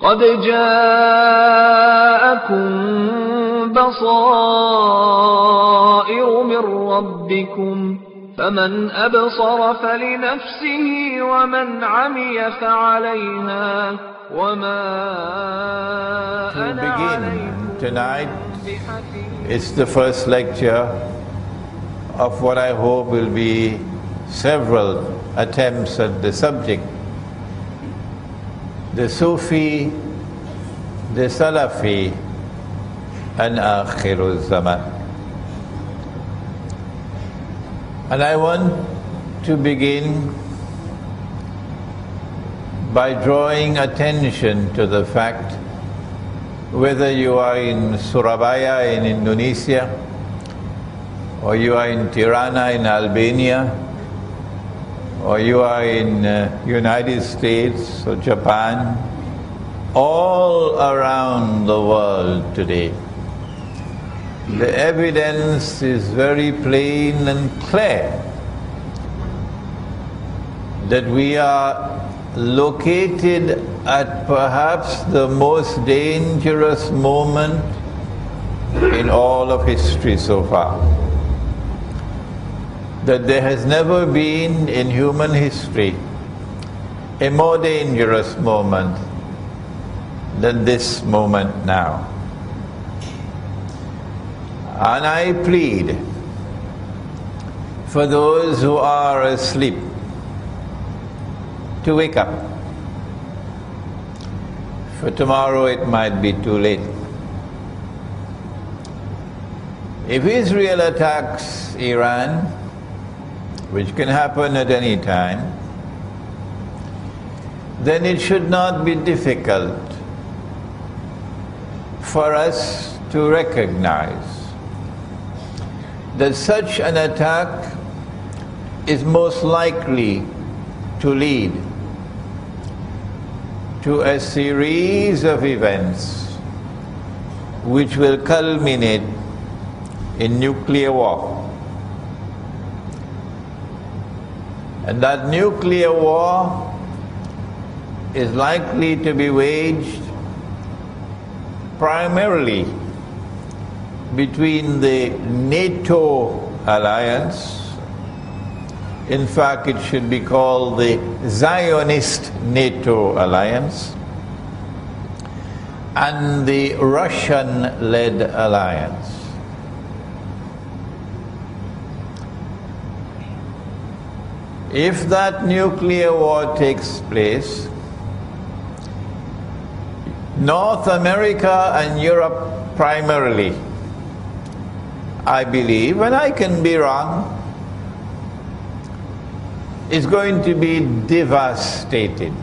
قد جاءكم بصائر من ربكم فمن أبصر فلنفسه ومن عمي فعليها وما أنا عليكم tonight it's the first lecture of what I hope will be several attempts at the subject. The Sufi, the Salafi, and akhir zaman. And I want to begin by drawing attention to the fact, whether you are in Surabaya in Indonesia, or you are in Tirana in Albania, or you are in United States or Japan, all around the world today, the evidence is very plain and clear that we are located at perhaps the most dangerous moment in all of history so far. That there has never been in human history a more dangerous moment than this moment now. And I plead for those who are asleep to wake up. For tomorrow it might be too late. If Israel attacks Iran, which can happen at any time, then it should not be difficult for us to recognize that such an attack is most likely to lead to a series of events which will culminate in nuclear war. And that nuclear war is likely to be waged primarily between the NATO alliance. In fact, it should be called the Zionist NATO alliance, and the Russian-led alliance. If that nuclear war takes place, North America and Europe primarily, I believe, and I can be wrong, is going to be devastated.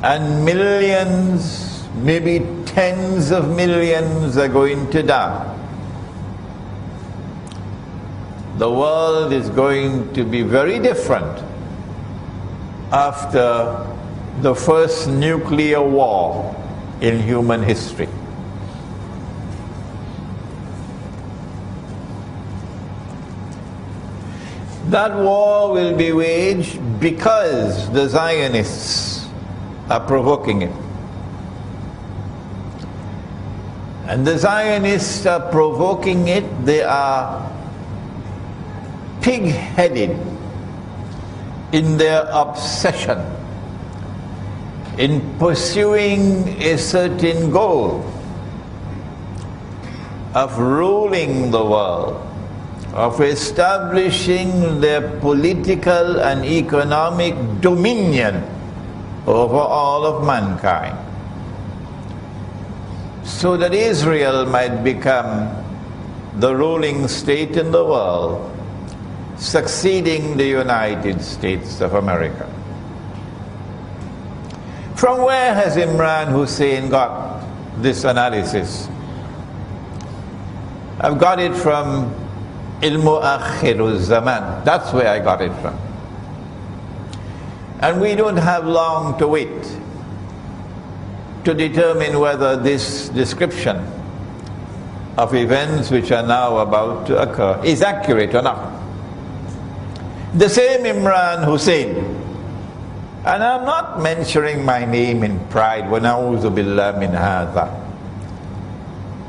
And millions, maybe tens of millions are going to die. The world is going to be very different after the first nuclear war in human history. That war will be waged because the Zionists are provoking it. And the Zionists are provoking it, they are pig-headed in their obsession in pursuing a certain goal of ruling the world, of establishing their political and economic dominion over all of mankind, so that Israel might become the ruling state in the world, succeeding the United States of America. From where has Imran Hosein got this analysis? I've got it from akhir zaman. That's where I got it from. And we don't have long to wait to determine whether this description of events which are now about to occur is accurate or not. The same Imran Hosein, And I'm not mentioning my name in pride. وَنَعُوذُ بِاللَّهِ مِنْ هَذَا.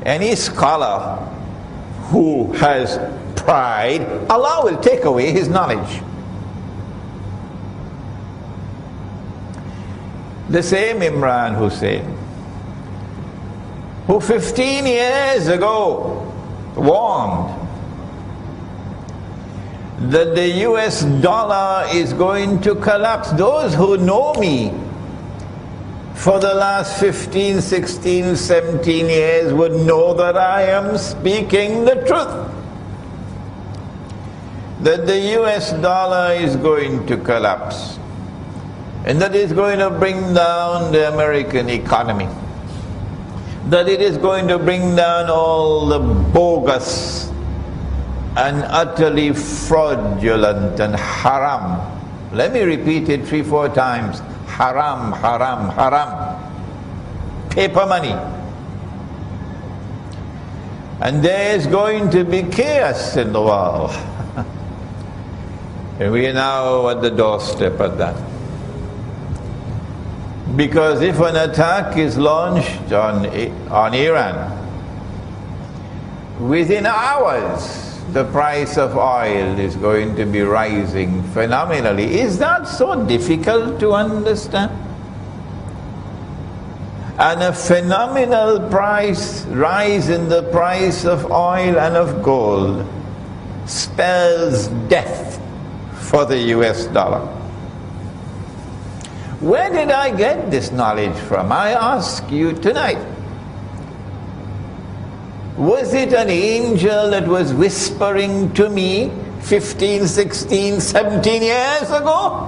Any scholar who has pride, Allah will take away his knowledge. The same Imran Hosein, who 15 years ago warned that the US dollar is going to collapse. Those who know me for the last 15, 16, 17 years would know that I am speaking the truth. That the US dollar is going to collapse, and that is going to bring down the American economy, that it is going to bring down all the bogus and utterly fraudulent and haram. Let me repeat it 3-4 times. Haram, haram, haram. Paper money. And there is going to be chaos in the world. And we are now at the doorstep of that. Because if an attack is launched on Iran, within hours the price of oil is going to be rising phenomenally. Is that so difficult to understand? And a phenomenal rise in the price of oil and of gold spells death for the US dollar. Where did I get this knowledge from? I ask you tonight. Was it an angel that was whispering to me 15, 16, 17 years ago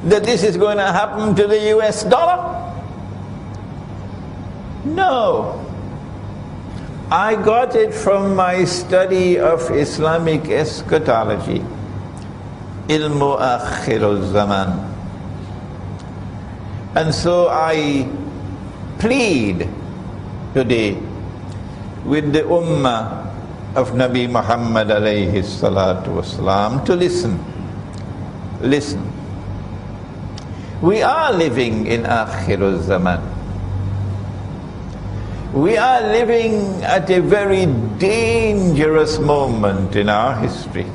that this is going to happen to the US dollar? No. I got it from my study of Islamic eschatology, ilmu akhir zaman. And so I plead today with the ummah of Nabi Muhammad alayhi salatu wasalam to listen. Listen. We are living in akhir zaman. We are living at a very dangerous moment in our history,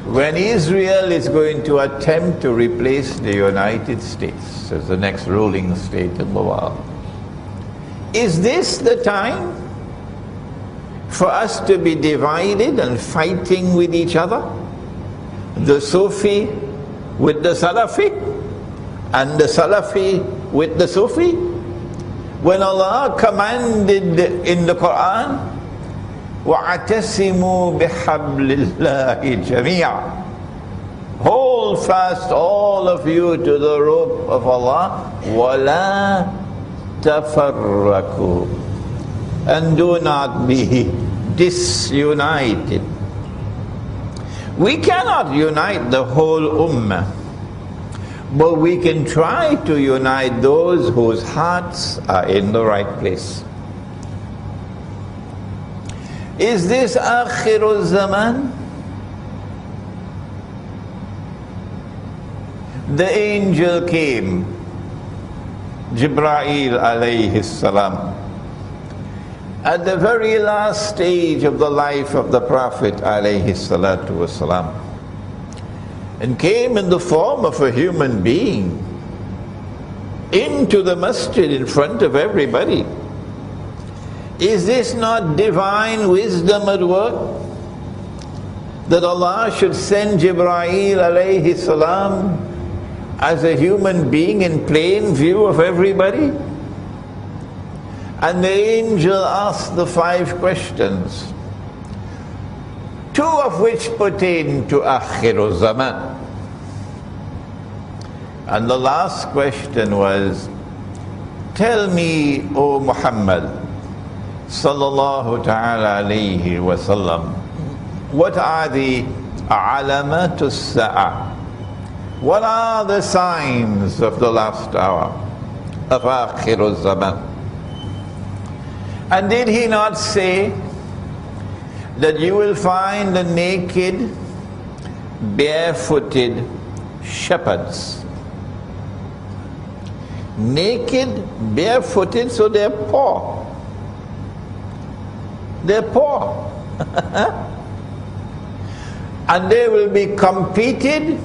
when Israel is going to attempt to replace the United States as the next ruling state in the world. Is this the time for us to be divided and fighting with each other? The Sufi with the Salafi, and the Salafi with the Sufi? When Allah commanded in the Quran, وَاعْتَصِمُوا بِحَبْلِ اللَّهِ جَمِيعًا, hold fast all of you to the rope of Allah, وَلَا تَفَرَّقُوا, and do not be disunited. We cannot unite the whole ummah, but we can try to unite those whose hearts are in the right place. Is this akhir zaman? The angel came, Jibreel alayhi salam, at the very last stage of the life of the Prophet alayhi salatu wasalam, and came in the form of a human being into the masjid in front of everybody. Is this not divine wisdom at work? That Allah should send Jibreel alayhi salam as a human being in plain view of everybody? And the angel asked the 5 questions, 2 of which pertain to akhir zaman. And the last question was, tell me, O Muhammad sallallahu ta'ala alayhi wa sallam, what are the alamatus sa'a? What are the signs of the last hour, of akhir zaman? And did he not say that you will find the naked barefooted shepherds. Naked, barefooted, so they're poor. They're poor. And they will be competing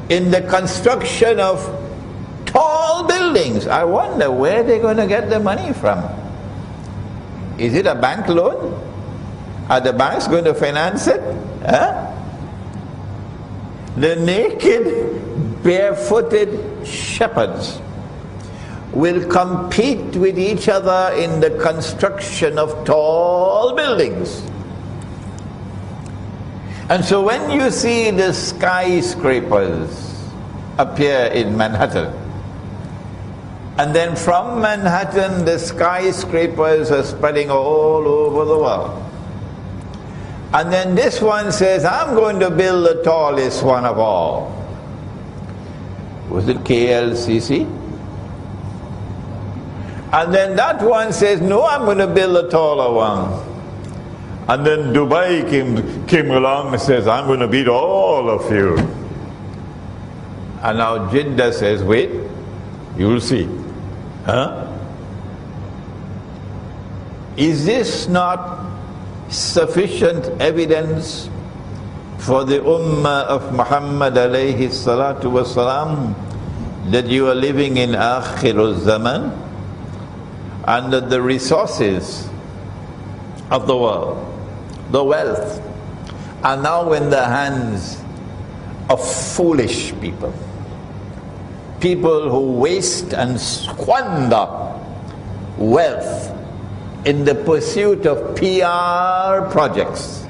in the construction of tall buildings. I wonder where they're going to get the money from. Is it a bank loan? Are the banks going to finance it? Huh? The naked, barefooted shepherds will compete with each other in the construction of tall buildings. And so when you see the skyscrapers appear in Manhattan, and then from Manhattan the skyscrapers are spreading all over the world, and then this one says, I'm going to build the tallest one of all. Was it KLCC? And then that one says, no, I'm going to build a taller one. And then Dubai came along and says, I'm going to beat all of you. And now Jeddah says, wait, you'll see. Huh? Is this not sufficient evidence for the ummah of Muhammad alayhi salatu wasalam that you are living in akhir zaman, and that the resources of the world, the wealth, are now in the hands of foolish people, people who waste and squander wealth in the pursuit of PR projects,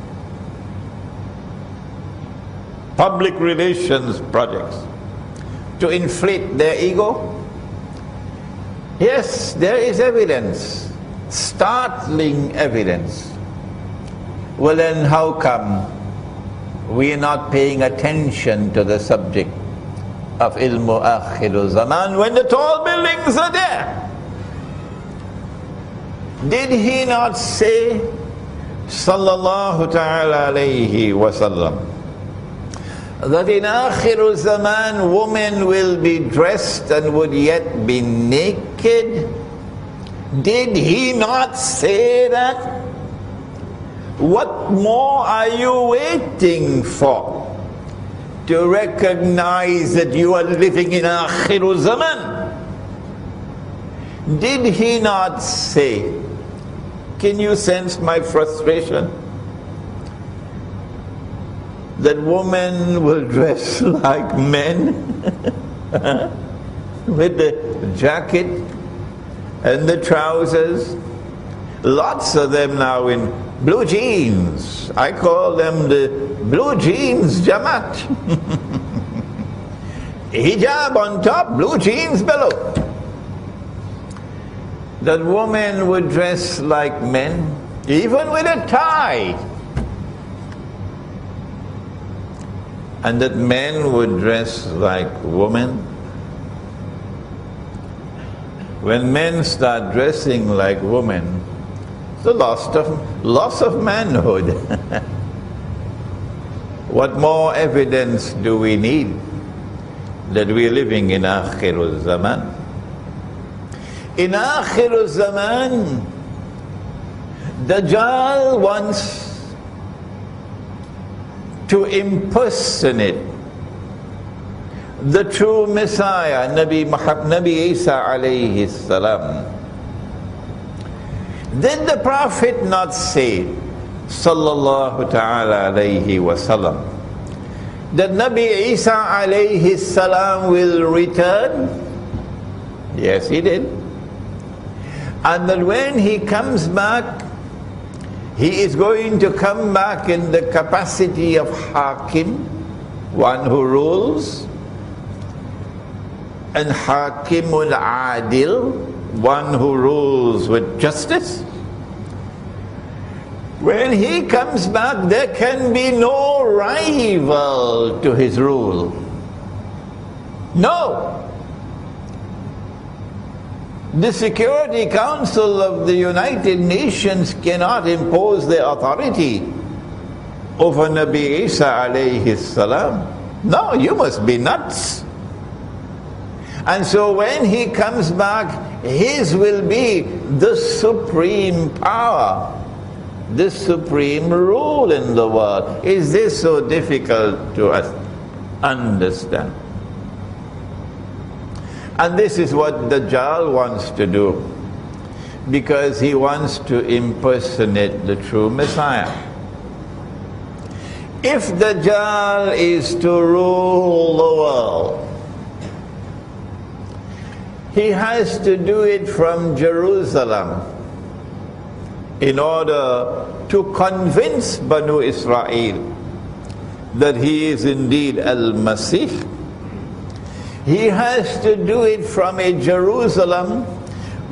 public relations projects, to inflate their ego? Yes, there is evidence, startling evidence. Well then, how come we are not paying attention to the subject of ilmu akhir zaman when the tall buildings are there? Did he not say, sallallahu ta'ala alayhi wa sallam, that in akhir zaman women will be dressed and would yet be naked? Did he not say that? What more are you waiting for to recognize that you are living in akhir zaman? Did he not say, can you sense my frustration? That women will dress like men with the jacket and the trousers. Lots of them now in blue jeans. I call them the blue jeans Jamaat. Hijab on top, blue jeans below. That women would dress like men, even with a tie. And that men would dress like women. When men start dressing like women, the loss of manhood. What more evidence do we need that we are living in akhir zaman? In akhir zaman, Dajjal wants to impersonate the true Messiah, Nabi Isa alayhi salam. Did the Prophet not say, sallallahu ta'ala alayhi wa sallam, that Nabi Isa alayhi salam will return? Yes, he did. And that when he comes back, he is going to come back in the capacity of Hakim, one who rules, and Hakimul Adil, one who rules with justice. When he comes back, there can be no rival to his rule. No. The Security Council of the United Nations cannot impose their authority over Nabi Isa alayhi salam. No, you must be nuts. And so when he comes back, his will be the supreme power, the supreme rule in the world. Is this so difficult to us understand? And this is what Dajjal wants to do, because he wants to impersonate the true Messiah. If Dajjal is to rule the world, he has to do it from Jerusalem in order to convince Banu Israel that he is indeed Al-Masih. He has to do it from a Jerusalem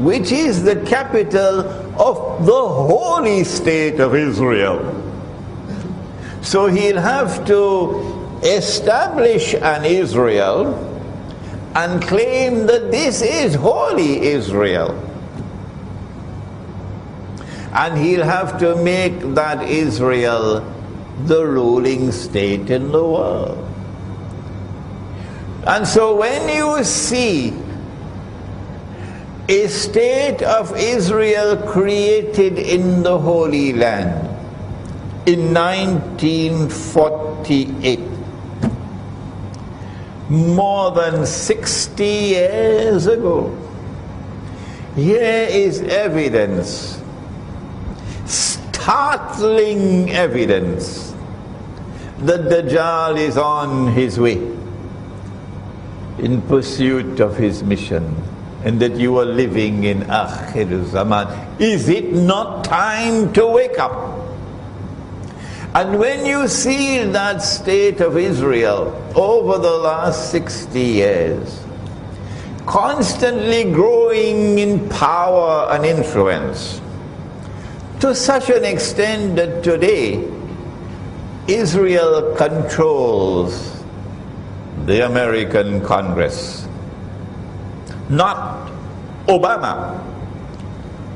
which is the capital of the holy state of Israel. So he'll have to establish an Israel and claim that this is holy Israel. And he'll have to make that Israel the ruling state in the world. And so when you see a state of Israel created in the Holy Land in 1948, more than 60 years ago, here is evidence, startling evidence, that Dajjal is on his way in pursuit of his mission, and that you are living in akhir, zaman. Is it not time to wake up? And when you see that state of Israel over the last 60 years, constantly growing in power and influence, to such an extent that today Israel controls the American Congress, not Obama.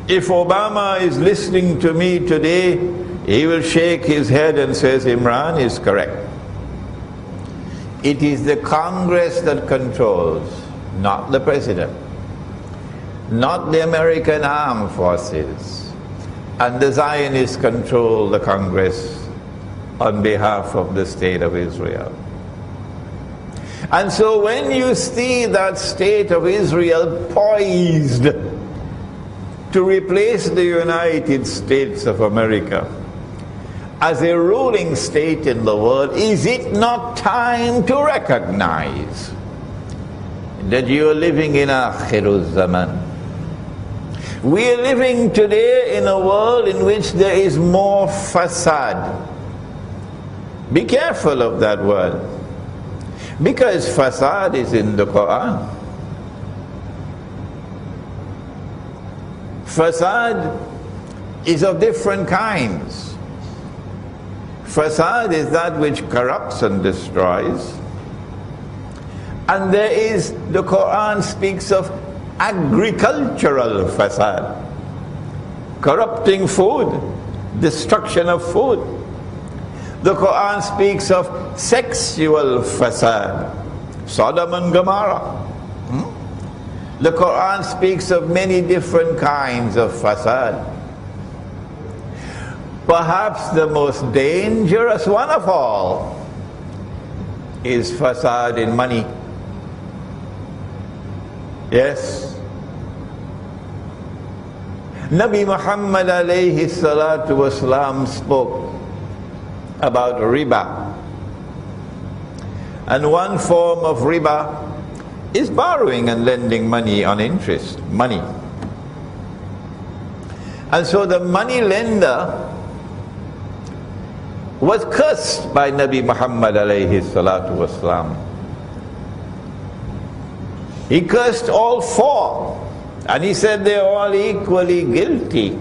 If Obama is listening to me today, he will shake his head and says Imran is correct. It is the Congress that controls, not the President, not the American armed forces. And the Zionists control the Congress on behalf of the state of Israel. And so when you see that state of Israel poised to replace the United States of America as a ruling state in the world, is it not time to recognize that you are living in akhir zaman? We are living today in a world in which there is more fasad. Be careful of that word, because fasad is in the Quran. Fasad is of different kinds. Fasad is that which corrupts and destroys. And there is, the Quran speaks of agricultural fasad, corrupting food, destruction of food. The Quran speaks of sexual fasad, Sodom and Gomorrah. The Quran speaks of many different kinds of fasad. Perhaps the most dangerous one of all is fasad in money. Yes. Nabi Muhammad alayhi salatu wasalam spoke about riba. And one form of riba is borrowing and lending money on interest, money. And so the money lender was cursed by Nabi Muhammad alayhi salatu wasalam. He cursed all four, and he said they're all equally guilty.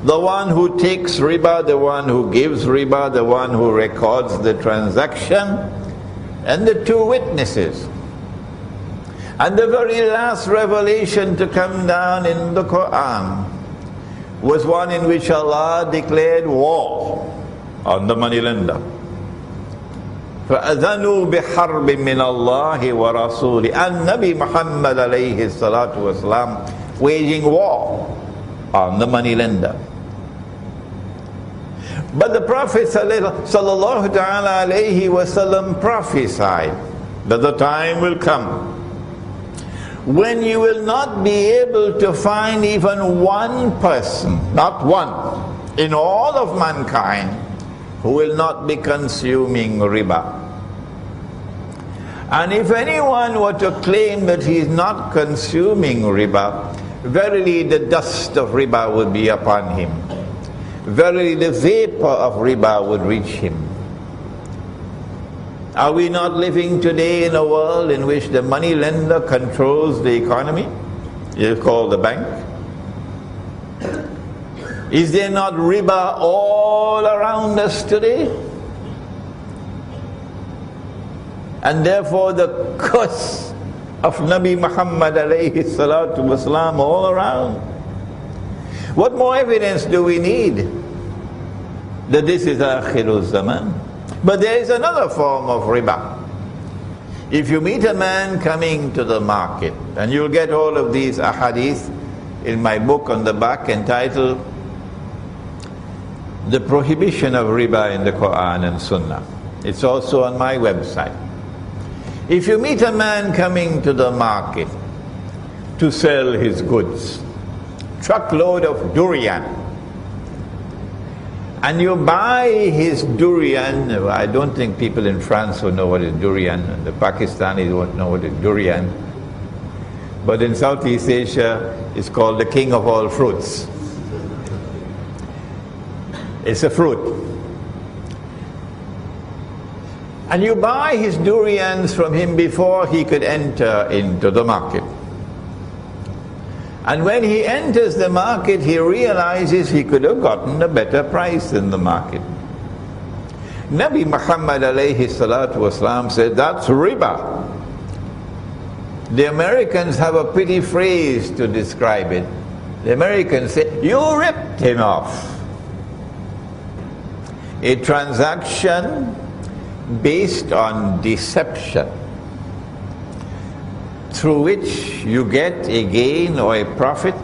The one who takes riba, the one who gives riba, the one who records the transaction, and the two witnesses. And the very last revelation to come down in the Quran was one in which Allah declared war on the moneylender. فَأَذَنُوا بِحَرْبٍ مِّنَ اللَّهِ وَرَسُولِهِ. And Nabi Muhammad alayhi salatu wasalam waging war on the moneylender. But the Prophet sallallahu ta'ala alayhi wasallam prophesied that the time will come when you will not be able to find even one person, not one, in all of mankind who will not be consuming riba. And if anyone were to claim that he is not consuming riba, verily the dust of riba would be upon him. Verily the vapor of riba would reach him. Are we not living today in a world in which the money lender controls the economy? It is called the bank. Is there not riba all around us today? And therefore the curse of Nabi Muhammad alayhi salatu wasalam all around. What more evidence do we need that this is akhir zaman? But there is another form of riba. If you meet a man coming to the market, and you'll get all of these ahadith in my book on the back entitled The Prohibition of Riba in the Quran and Sunnah. It's also on my website. If you meet a man coming to the market to sell his goods, truckload of durian, and you buy his durian, I don't think people in France will know what is durian, and the Pakistanis won't know what is durian, but in Southeast Asia it's called the king of all fruits. It's a fruit. And you buy his durians from him before he could enter into the market. And when he enters the market, he realizes he could have gotten a better price in the market. Nabi Muhammad alayhi salatu wasalam said, that's riba. The Americans have a pretty phrase to describe it. The Americans say, you ripped him off. A transaction based on deception, through which you get a gain or a profit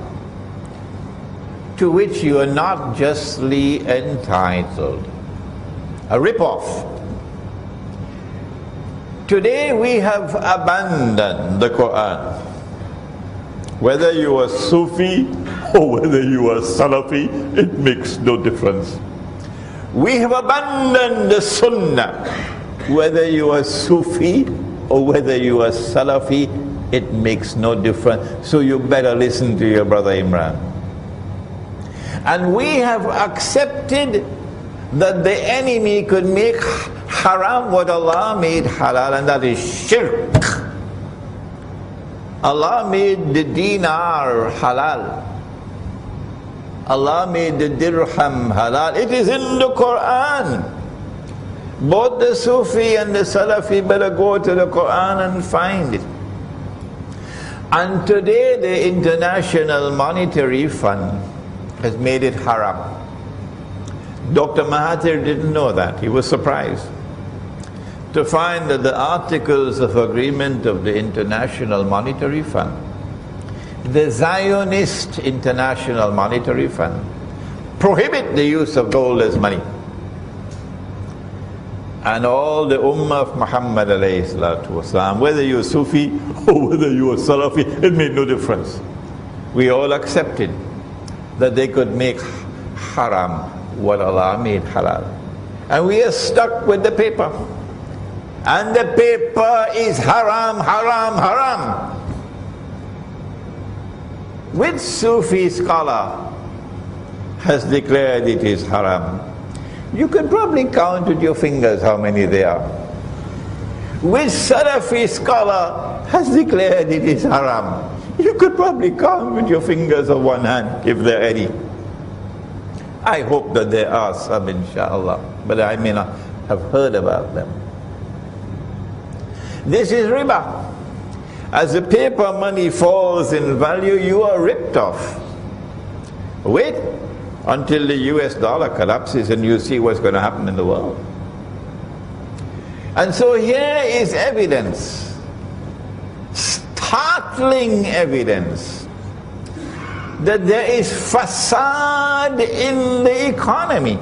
to which you are not justly entitled. A rip-off. Today we have abandoned the Quran. Whether you are Sufi or whether you are Salafi, it makes no difference. We have abandoned the Sunnah. Whether you are Sufi or whether you are Salafi, it makes no difference. So you better listen to your brother Imran. And we have accepted that the enemy could make haram what Allah made halal, and that is shirk. Allah made the dinar halal. Allah made the dirham halal. It is in the Quran. Both the Sufi and the Salafi better go to the Quran and find it. And today the International Monetary Fund has made it haram. Dr. Mahathir didn't know that. He was surprised to find that the Articles of Agreement of the International Monetary Fund, the Zionist International Monetary Fund, prohibit the use of gold as money. And all the Ummah of Muhammad alayhi salatu wasalam, whether you are Sufi or whether you are Salafi, it made no difference. We all accepted that they could make haram what Allah made halal. And we are stuck with the paper. And the paper is haram, haram, haram. Which Sufi scholar has declared it is haram? You could probably count with your fingers how many there are. Which Salafi scholar has declared it is haram? You could probably count with your fingers of one hand, if there are any. I hope that there are some, inshallah, but I may not have heard about them. This is riba. As the paper money falls in value, you are ripped off. Wait, until the US dollar collapses and you see what's going to happen in the world. And so here is evidence, startling evidence, that there is fasad in the economy.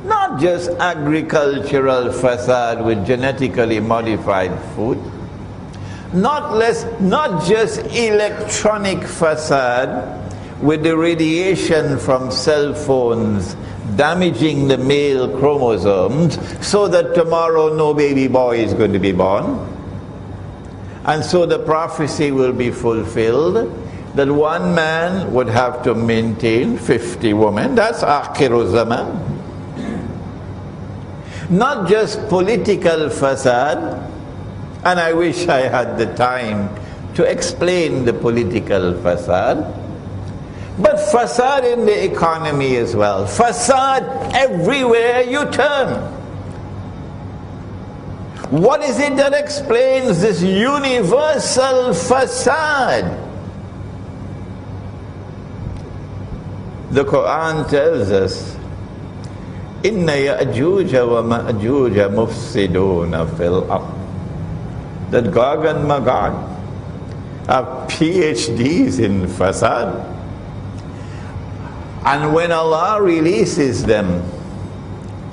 Not just agricultural fasad with genetically modified food, not just electronic fasad with the radiation from cell phones damaging the male chromosomes so that tomorrow no baby boy is going to be born. And so the prophecy will be fulfilled that one man would have to maintain 50 women. That's akhir zaman. Not just political fasad, and I wish I had the time to explain the political fasad, but fasad in the economy as well. Fasad everywhere you turn. What is it that explains this universal fasad? The Quran tells us, Inna ya'juja wa ma'juja mufsiduna fil ard. That Gog and Magog have PhDs in fasad. And when Allah releases them,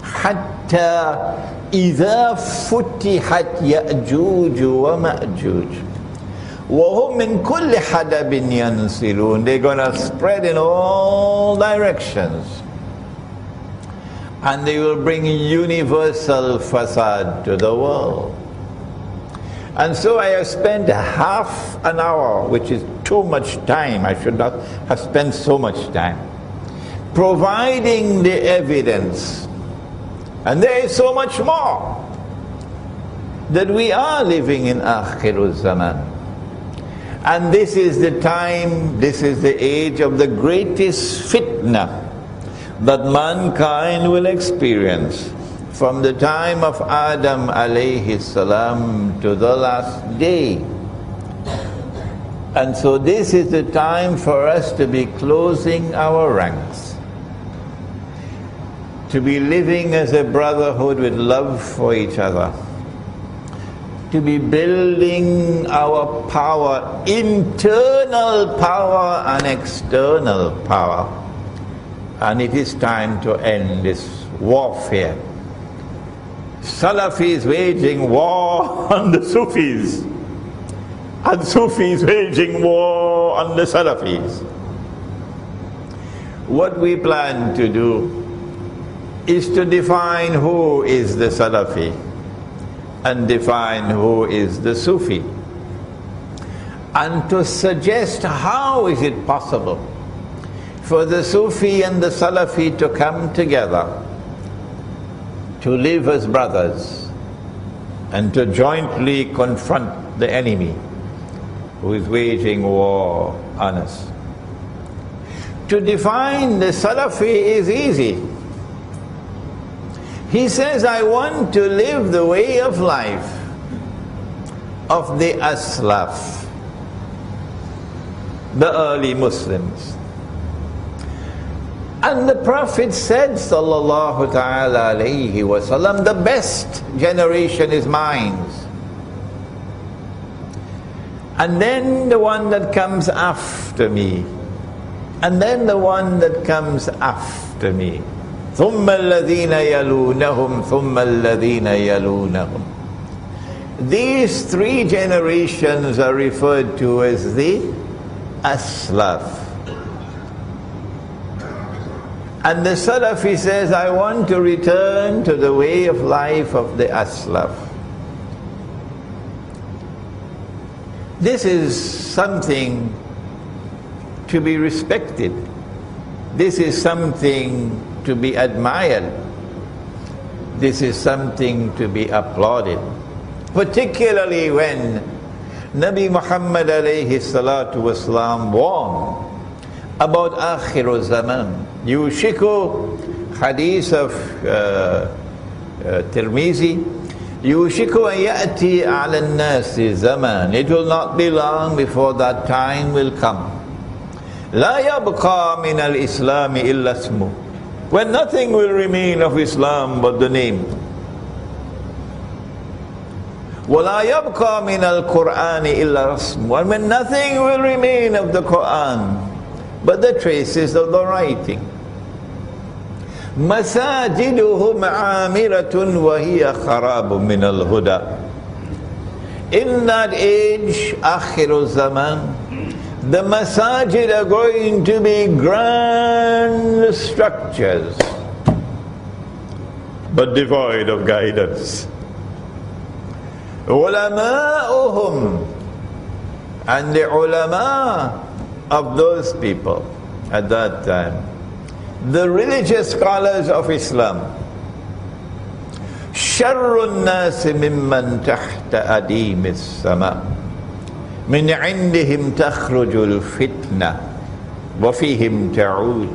حَتَّى إِذَا فُتِحَتْ يَأْجُوجُ وَمَأْجُوجُ وَهُمْ مِنْ كُلِّ حَدَبٍ يَنْسِلُونَ. They're going to spread in all directions. And they will bring universal fasad to the world. And so I have spent half an hour, which is too much time. I should not have spent so much time, providing the evidence. And there is so much more, that we are living in akhir zaman. And this is the time, this is the age of the greatest fitna that mankind will experience from the time of Adam alayhi salam to the last day. And so this is the time for us to be closing our ranks, to be living as a brotherhood with love for each other, to be building our power, internal power and external power. And it is time to end this warfare. Salafis waging war on the Sufis, and Sufis waging war on the Salafis. What we plan to do is to define who is the Salafi and define who is the Sufi, and to suggest how is it possible for the Sufi and the Salafi to come together, to live as brothers, and to jointly confront the enemy who is waging war on us. To define the Salafi is easy. He says, I want to live the way of life of the Aslaf, the early Muslims. And the Prophet said, sallallahu ta'ala alayhi wa sallam, the best generation is mine. And then the one that comes after me. And then the one that comes after me. ثُمَّ الَّذِينَ يَلُونَهُمْ ثُمَّ الَّذِينَ يَلُونَهُمْ. These three generations are referred to as the Aslaf. And the Salafi says, I want to return to the way of life of the Aslaf. This is something to be respected. This is something to be admired. This is something to be applauded. Particularly when Nabi Muhammad alayhi salatu wasalam warned about akhir zaman. Yushiku, hadith of Tirmizi, Yushiku an ya'ti ala an-nasi zaman. It will not be long before that time will come. لا يبقى من الإسلام إلا اسمه. When nothing will remain of Islam but the name. ولا يبقى من القرآن إلا رسمه. And when nothing will remain of the Quran but the traces of the writing. مساجدهم عامرة وهي خراب من الهدى. In that age, akhir zaman, the masajid are going to be grand structures, but devoid of guidance. Ulama'uhum, and the ulama of those people at that time, the religious scholars of Islam, شر الناس ممن تحت أديم السماء من عندهم تخرج الفتنة وفيهم تعود,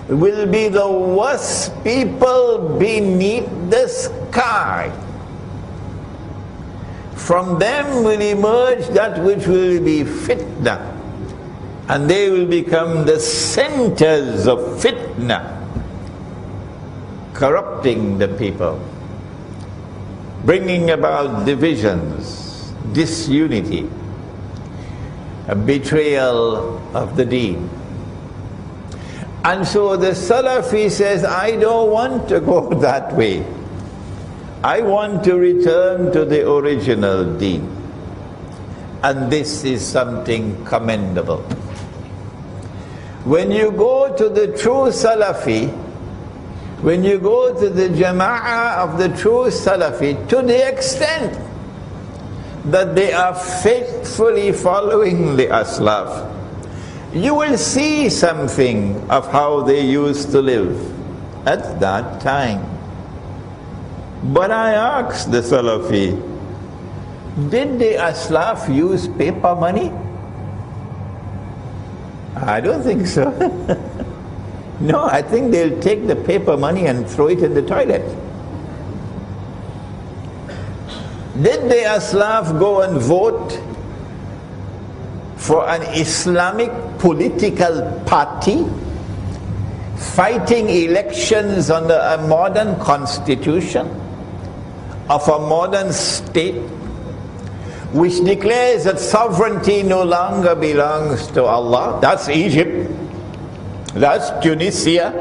will be the worst people beneath the sky. From them will emerge that which will be fitna, and they will become the centers of fitna, corrupting the people, bringing about divisions, disunity, a betrayal of the deen. And so the Salafi says, I don't want to go that way. I want to return to the original deen. And this is something commendable. When you go to the true Salafi, when you go to the jama'ah of the true Salafi, to the extent that they are faithfully following the Aslaf, you will see something of how they used to live at that time. But I asked the Salafi, did the Aslaf use paper money? I don't think so. No, I think they'll take the paper money and throw it in the toilet. Did the Aslaf go and vote for an Islamic political party fighting elections under a modern constitution of a modern state which declares that sovereignty no longer belongs to Allah? That's Egypt. That's Tunisia,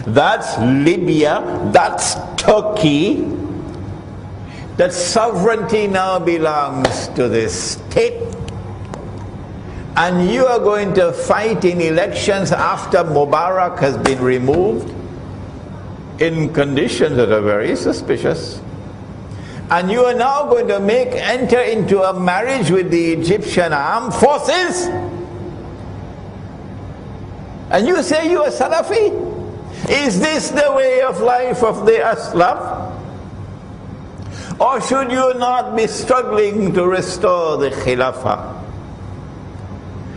that's Libya, that's Turkey. That sovereignty now belongs to the state. And you are going to fight in elections after Mubarak has been removed in conditions that are very suspicious. And you are now going to enter into a marriage with the Egyptian armed forces? And you say you are Salafi? Is this the way of life of the Aslaf? Or should you not be struggling to restore the Khilafah?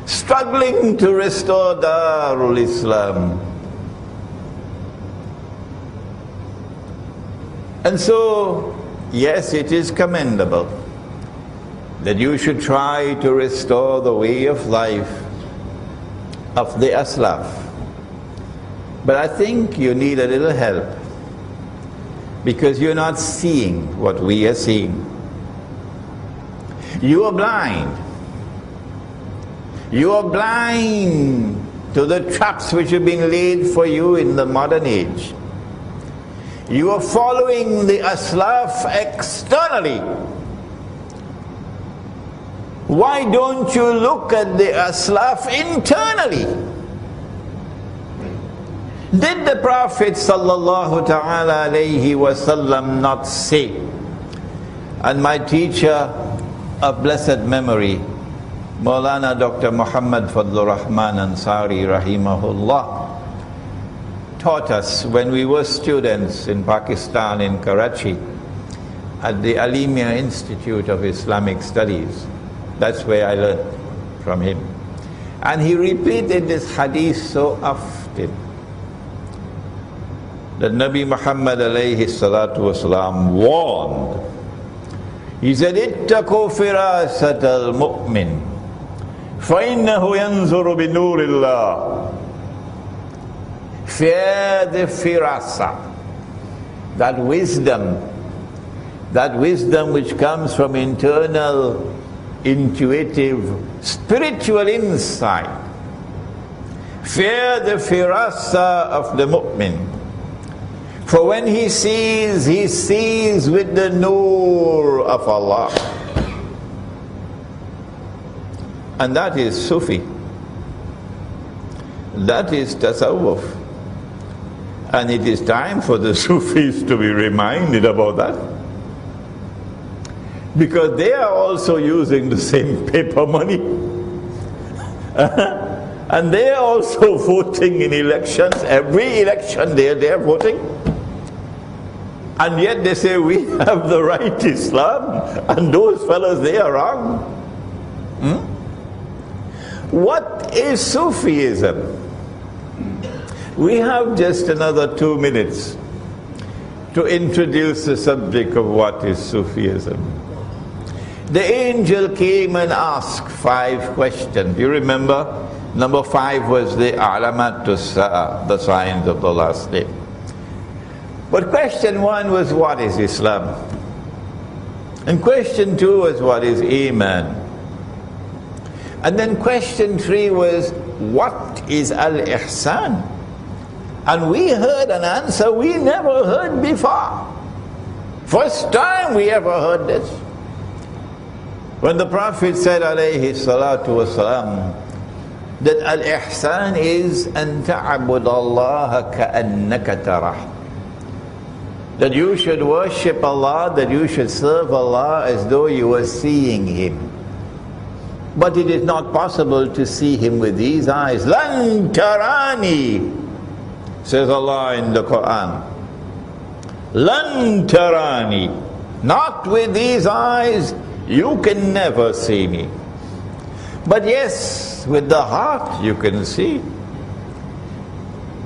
Struggling to restore Darul Islam? And so, yes, it is commendable that you should try to restore the way of life of the Aslaf. But I think you need a little help, because you're not seeing what we are seeing. You are blind. You are blind to the traps which have been laid for you in the modern age. You are following the Aslaf externally. Why don't you look at the Aslaf internally? Did the Prophet sallallahu ta'ala alayhi wasallam not say, and my teacher of blessed memory, Maulana Dr. Muhammad Fadlur Rahman Ansari rahimahullah, taught us when we were students in Pakistan, in Karachi, at the Alimia Institute of Islamic Studies. That's where I learned from him. And he repeated this hadith so often, that Nabi Muhammad alayhi salatu wasalam warned. He said, ittaqu firasat al-mu'min فَإِنَّهُ يَنْظُرُ بِنُورِ اللَّهِ. Fear the firasa, that wisdom which comes from internal, intuitive, spiritual insight. Fear the firasa of the mu'min. For when he sees with the nur of Allah. And that is sufi. That is tasawwuf. And it is time for the Sufis to be reminded about that. Because they are also using the same paper money. And they are also voting in elections. Every election they are voting. And yet they say we have the right Islam. And those fellows, they are wrong. What is Sufism? We have just another 2 minutes to introduce the subject of what is Sufism. The angel came and asked 5 questions. You remember? Number 5 was the alamatus, the signs of the last day. But question 1 was, what is Islam? And question 2 was, what is Iman? And then question 3 was, what is al-ihsan? And we heard an answer we never heard before. First time we ever heard this. When the Prophet said, alayhi salatu wasalam, that al-ihsan is an ta'abud Allah ka'annaka tarah. That you should worship Allah, that you should serve Allah as though you were seeing Him. But it is not possible to see Him with these eyes. Lan tarani, says Allah in the Quran. Lan tarani, not with these eyes, you can never see me. But yes, with the heart you can see.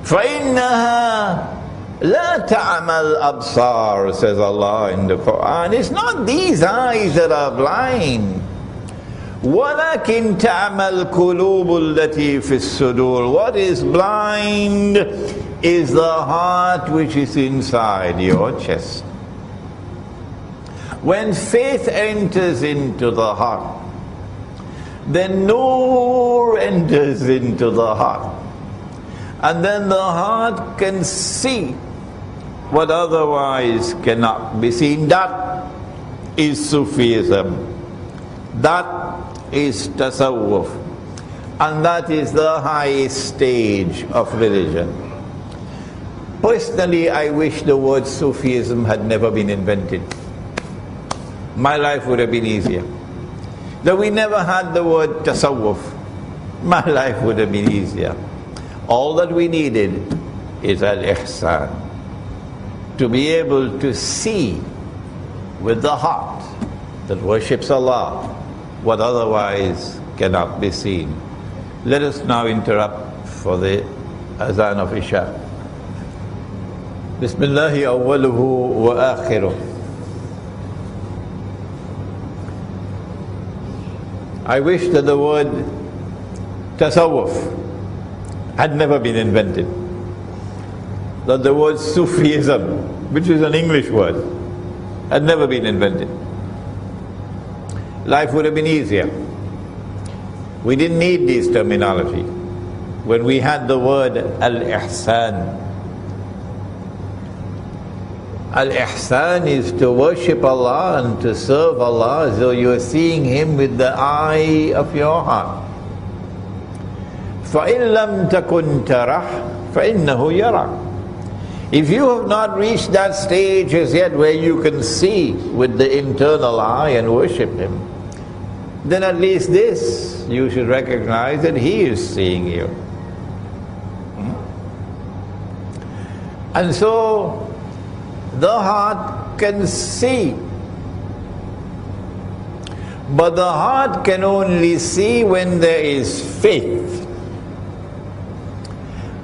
فَإِنَّهَا لَا تَعْمَى الْأَبْصَارِ, says Allah in the Quran. It's not these eyes that are blind. وَلَكِنْ تَعْمَى الْقُلُوبُ الَّتِي فِي الصُّدُورِ. What is blind is the heart which is inside your chest. When faith enters into the heart, then nur enters into the heart. And then the heart can see what otherwise cannot be seen. That is Sufism. That is tasawwuf. And that is the highest stage of religion. Personally, I wish the word Sufism had never been invented. My life would have been easier. That we never had the word tasawwuf, my life would have been easier. All that we needed is al-ihsan. To be able to see with the heart that worships Allah what otherwise cannot be seen. Let us now interrupt for the azan of Isha. Bismillahi awwaluhu wa akhiruh. I wish that the word tasawwuf had never been invented. That the word Sufism, which is an English word, had never been invented. Life would have been easier. We didn't need this terminology. When we had the word al-ihsan. Al-ihsan is to worship Allah and to serve Allah as though you are seeing Him with the eye of your heart. فَإِن لَمْ تَكُنْ تَرَحْ فَإِنَّهُ يَرَى. If you have not reached that stage as yet where you can see with the internal eye and worship Him, then at least this you should recognize that He is seeing you. And so the heart can see, but the heart can only see when there is faith.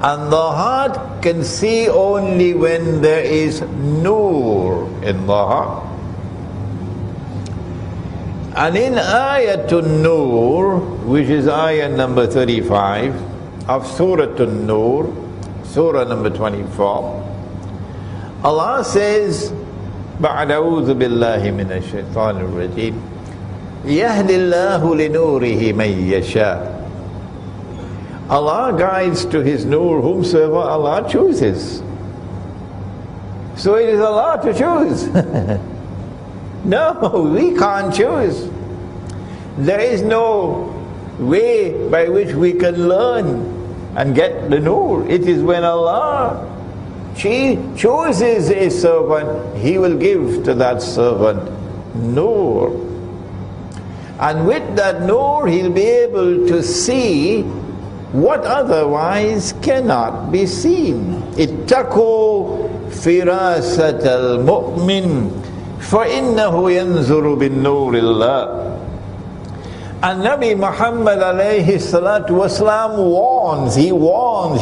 And the heart can see only when there is nur in the heart. And in Ayatun Nur, which is ayah number 35 of Suratun Nur, surah number 24, Allah says, بعد أعوذ بالله من الشيطان الرجيم يهدي الله لنوره من يشاء. Allah guides to His nur whomsoever Allah chooses. So it is Allah to choose. No, we can't choose. There is no way by which we can learn and get the nur. It is when Allah chooses a servant, He will give to that servant nur. And with that nur, he'll be able to see what otherwise cannot be seen. اتقوا فراسة المؤمن فإنه ينظر بالنور الله. And Nabi Muhammad alayhi salatu wasalam warns, he warns.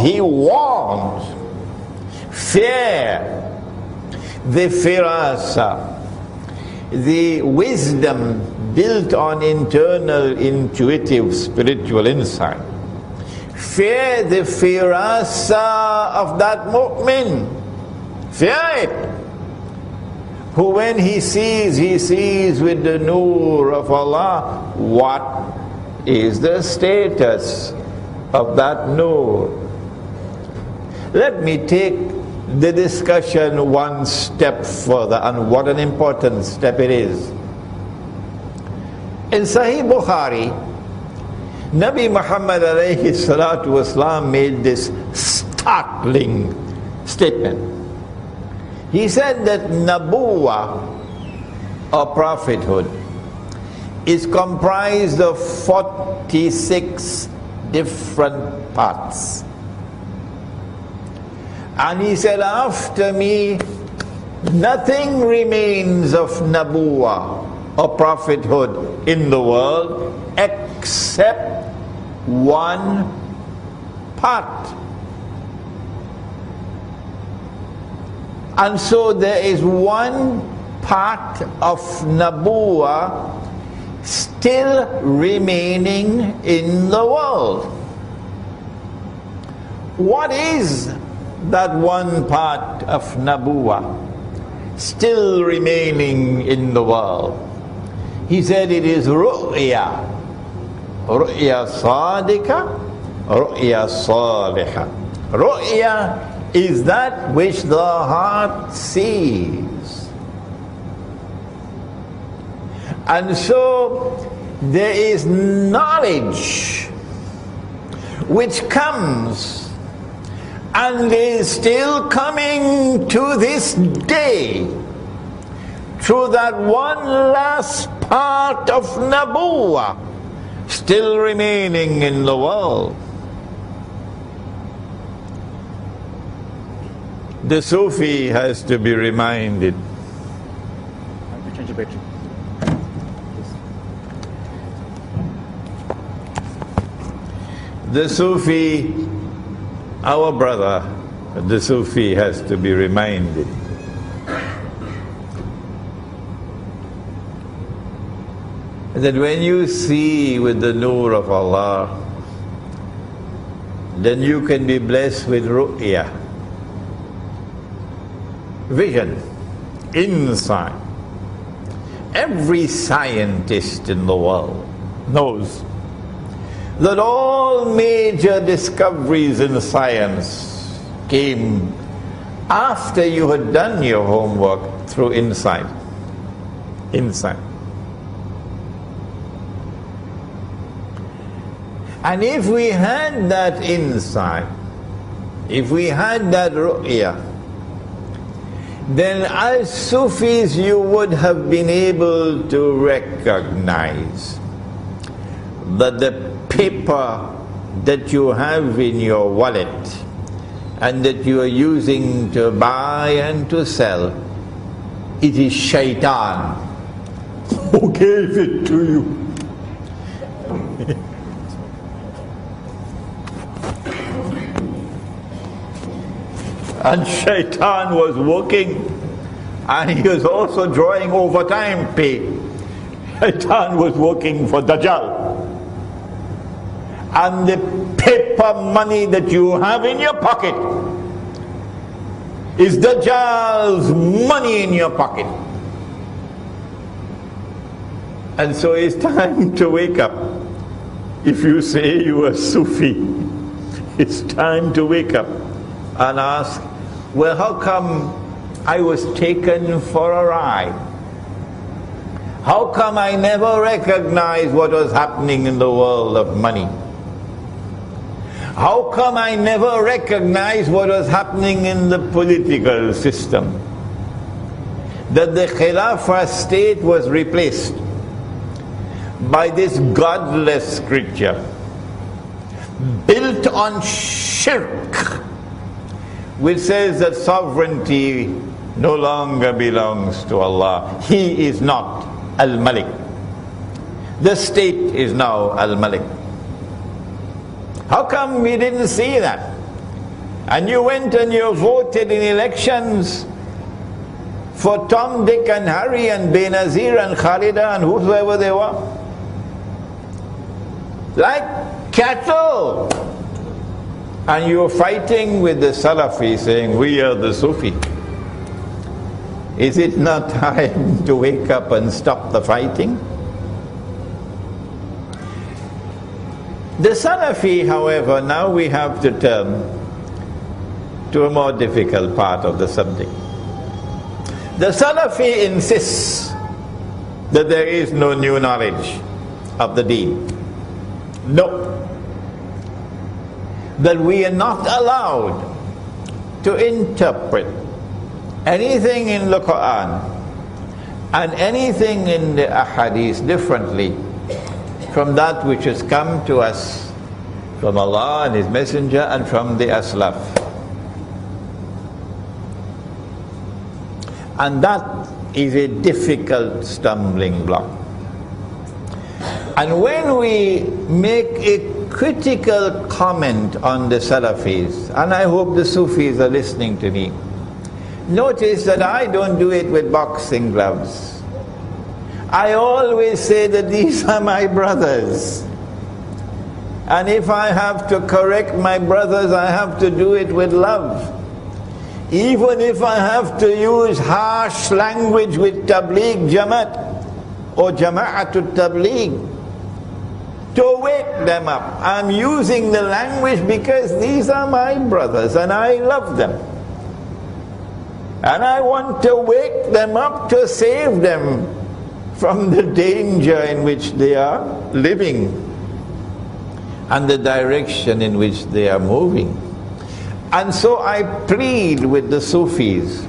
Fear, the firasa, the wisdom built on internal, intuitive, spiritual insight. Fear the firasa of that mu'min. Fear it. Who when he sees with the nur of Allah, what is the status of that nur? Let me take the discussion one step further, and what an important step it is. In Sahih Bukhari, Nabi Muhammad alayhi salatu wasalam made this startling statement. He said that Nabuwa, or prophethood, is comprised of 46 different parts. And he said, after me, nothing remains of Nabuwa, or prophethood, in the world except one part. And so there is one part of Nabuwa still remaining in the world. What is that one part of Nabuwa still remaining in the world? He said it is ru'ya. Ru'ya sadika, ru'ya saliha. Ru'ya is that which the heart sees. And so there is knowledge which comes and is still coming to this day through that one last part of Nabuwa still remaining in the world. The Sufi has to be reminded. The Sufi, our brother, the Sufi has to be reminded that when you see with the nur of Allah, then you can be blessed with ru'ya, vision, insight. Every scientist in the world knows that all major discoveries in science came after you had done your homework through insight. And if we had that insight, if we had that ru'ya, then as Sufis you would have been able to recognize that the paper that you have in your wallet and that you are using to buy and to sell, it is shaitan who gave it to you. And shaitan was working, and he was also drawing overtime pay. Shaitan was working for Dajjal. And the paper money that you have in your pocket is Dajjal's money in your pocket. And so it's time to wake up. If you say you are Sufi, it's time to wake up and ask, well, how come I was taken for a ride? How come I never recognized what was happening in the world of money? How come I never recognized what was happening in the political system? That the Khilafah state was replaced by this godless creature built on shirk, which says that sovereignty no longer belongs to Allah. He is not Al-Malik. The state is now Al-Malik. How come we didn't see that? And you went and you voted in elections for Tom, Dick and Harry and Benazir and Khalida and whoever they were. Like cattle. And you're fighting with the Salafi saying, we are the Sufi. Is it not time to wake up and stop the fighting? The Salafi, however, now we have to turn to a more difficult part of the subject. The Salafi insists that there is no new knowledge of the deen. No. That we are not allowed to interpret anything in the Quran and anything in the ahadith differently from that which has come to us from Allah and His Messenger and from the Aslaf. And that is a difficult stumbling block. And when we make a critical comment on the Salafis, and I hope the Sufis are listening to me, notice that I don't do it with boxing gloves. I always say that these are my brothers. And if I have to correct my brothers, I have to do it with love. Even if I have to use harsh language with Tabligh Jamaat or Jama'atul Tabligh to wake them up, I'm using the language because these are my brothers and I love them. And I want to wake them up to save them from the danger in which they are living and the direction in which they are moving. And so I plead with the Sufis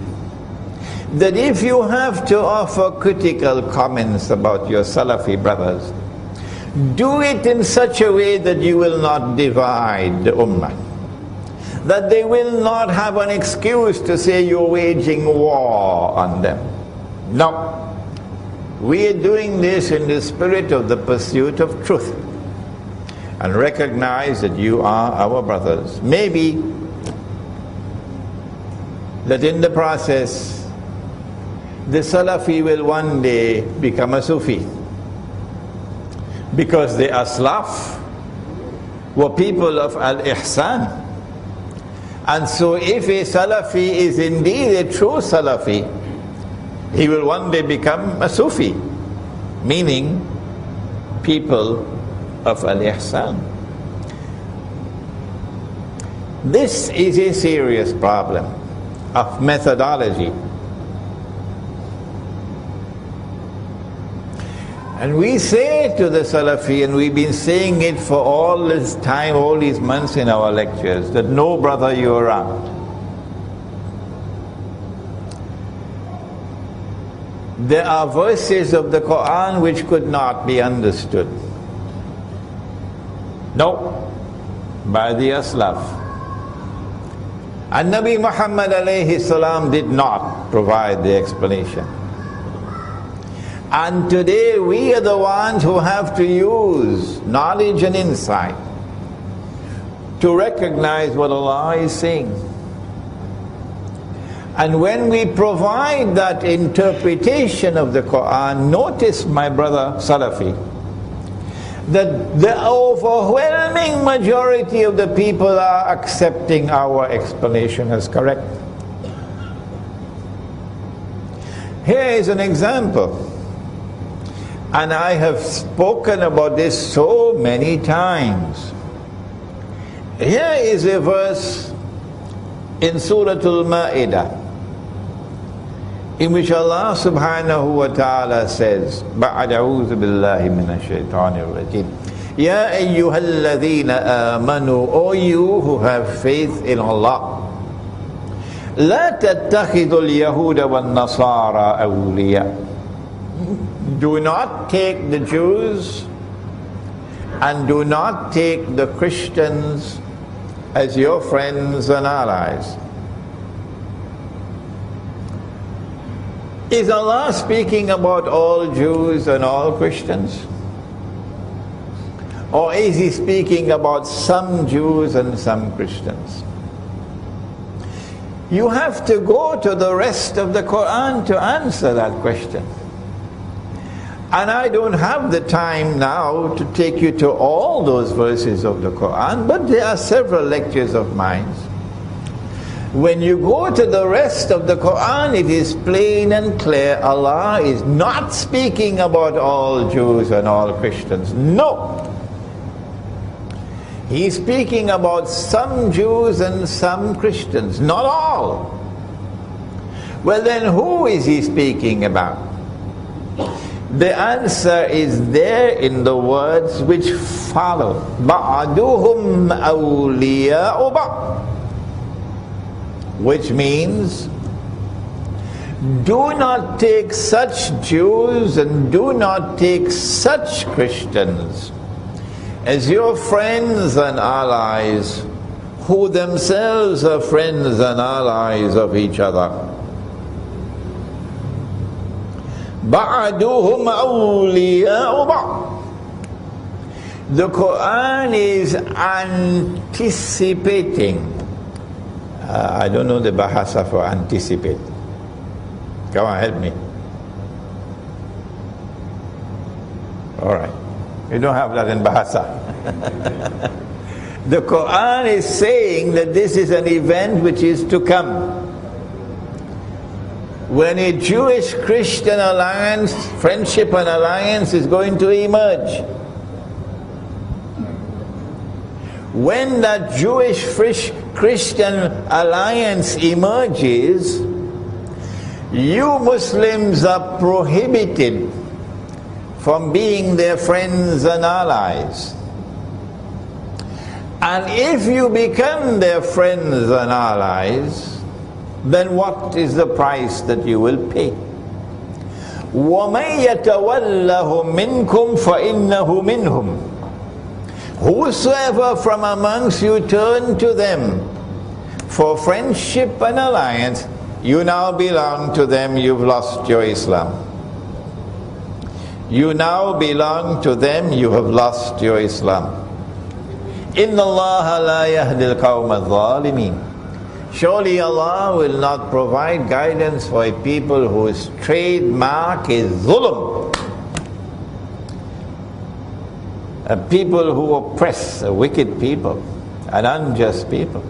that if you have to offer critical comments about your Salafi brothers, do it in such a way that you will not divide the Ummah, that they will not have an excuse to say you're waging war on them. No. We are doing this in the spirit of the pursuit of truth and recognize that you are our brothers. Maybe that in the process the Salafi will one day become a Sufi, because the Aslaf were people of Al-Ihsan. And so if a Salafi is indeed a true Salafi, he will one day become a Sufi, meaning people of Al-Ihsan. This is a serious problem of methodology. And we say to the Salafi, and we've been saying it for all this time, all these months in our lectures, that no brother you're around. There are verses of the Quran which could not be understood. No, by the Aslaf. And Nabi Muhammad alayhi salam did not provide the explanation. And today we are the ones who have to use knowledge and insight to recognize what Allah is saying. And when we provide that interpretation of the Quran, notice, my brother Salafi, that the overwhelming majority of the people are accepting our explanation as correct. Here is an example, and I have spoken about this so many times. Here is a verse in Surah Al-Ma'idah, in which Allah subhanahu wa ta'ala says, بَعْدَ أَعُوذُ بِاللَّهِ مِنَ الشَّيْطَانِ الرَّجِيمِ يَا أَيُّهَا الَّذِينَ آمَنُوا, O you who have faith in Allah, لَا تَتَّخِذُوا الْيَهُودَ وَالنَّصَارَى أَوْلِيَاءَ. Do not take the Jews and do not take the Christians as your friends and allies. Is Allah speaking about all Jews and all Christians? Or is He speaking about some Jews and some Christians? You have to go to the rest of the Quran to answer that question. And I don't have the time now to take you to all those verses of the Quran, but there are several lectures of mine. When you go to the rest of the Quran, it is plain and clear, Allah is not speaking about all Jews and all Christians. No! He's speaking about some Jews and some Christians, not all. Well then, who is He speaking about? The answer is there in the words which follow. بَعْدُهُمْ أَوْلِيَاءُ بَعْضٍ, which means, do not take such Jews and do not take such Christians as your friends and allies, who themselves are friends and allies of each other. بَعْدُهُمْ أَوْلِيَاءُ بَعْضٍ. The Quran is anticipating. I don't know the bahasa for anticipate. Come on, help me. Alright. You don't have that in bahasa. The Quran is saying that this is an event which is to come. When a Jewish-Christian alliance, friendship and alliance is going to emerge. When that Jewish-Christian alliance emerges, you Muslims are prohibited from being their friends and allies. And if you become their friends and allies, then what is the price that you will pay? وَمَنْ يَتَوَلَّهُ مِنْكُمْ فَإِنَّهُ مِنْهُمْ. Whosoever from amongst you turn to them for friendship and alliance, you now belong to them, you've lost your Islam. You now belong to them, you have lost your Islam. إِنَّ اللَّهَ لَا يَهْدِي الْقَوْمَ الظَّالِمِينَ. Surely Allah will not provide guidance for a people whose trademark is zulm. A people who oppress, a wicked people, an unjust people.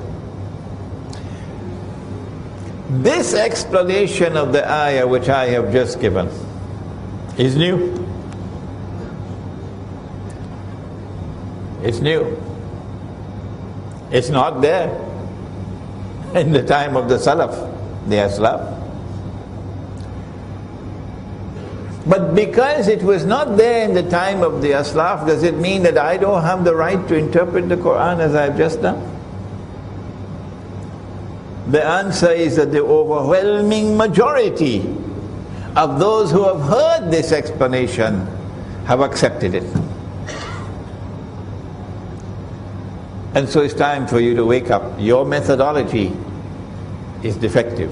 This explanation of the ayah which I have just given is new. It's new. It's not there in the time of the Salaf, the Aslaf. But because it was not there in the time of the Aslaf, does it mean that I don't have the right to interpret the Quran as I've just done? The answer is that the overwhelming majority of those who have heard this explanation have accepted it. And so it's time for you to wake up. Your methodology is defective.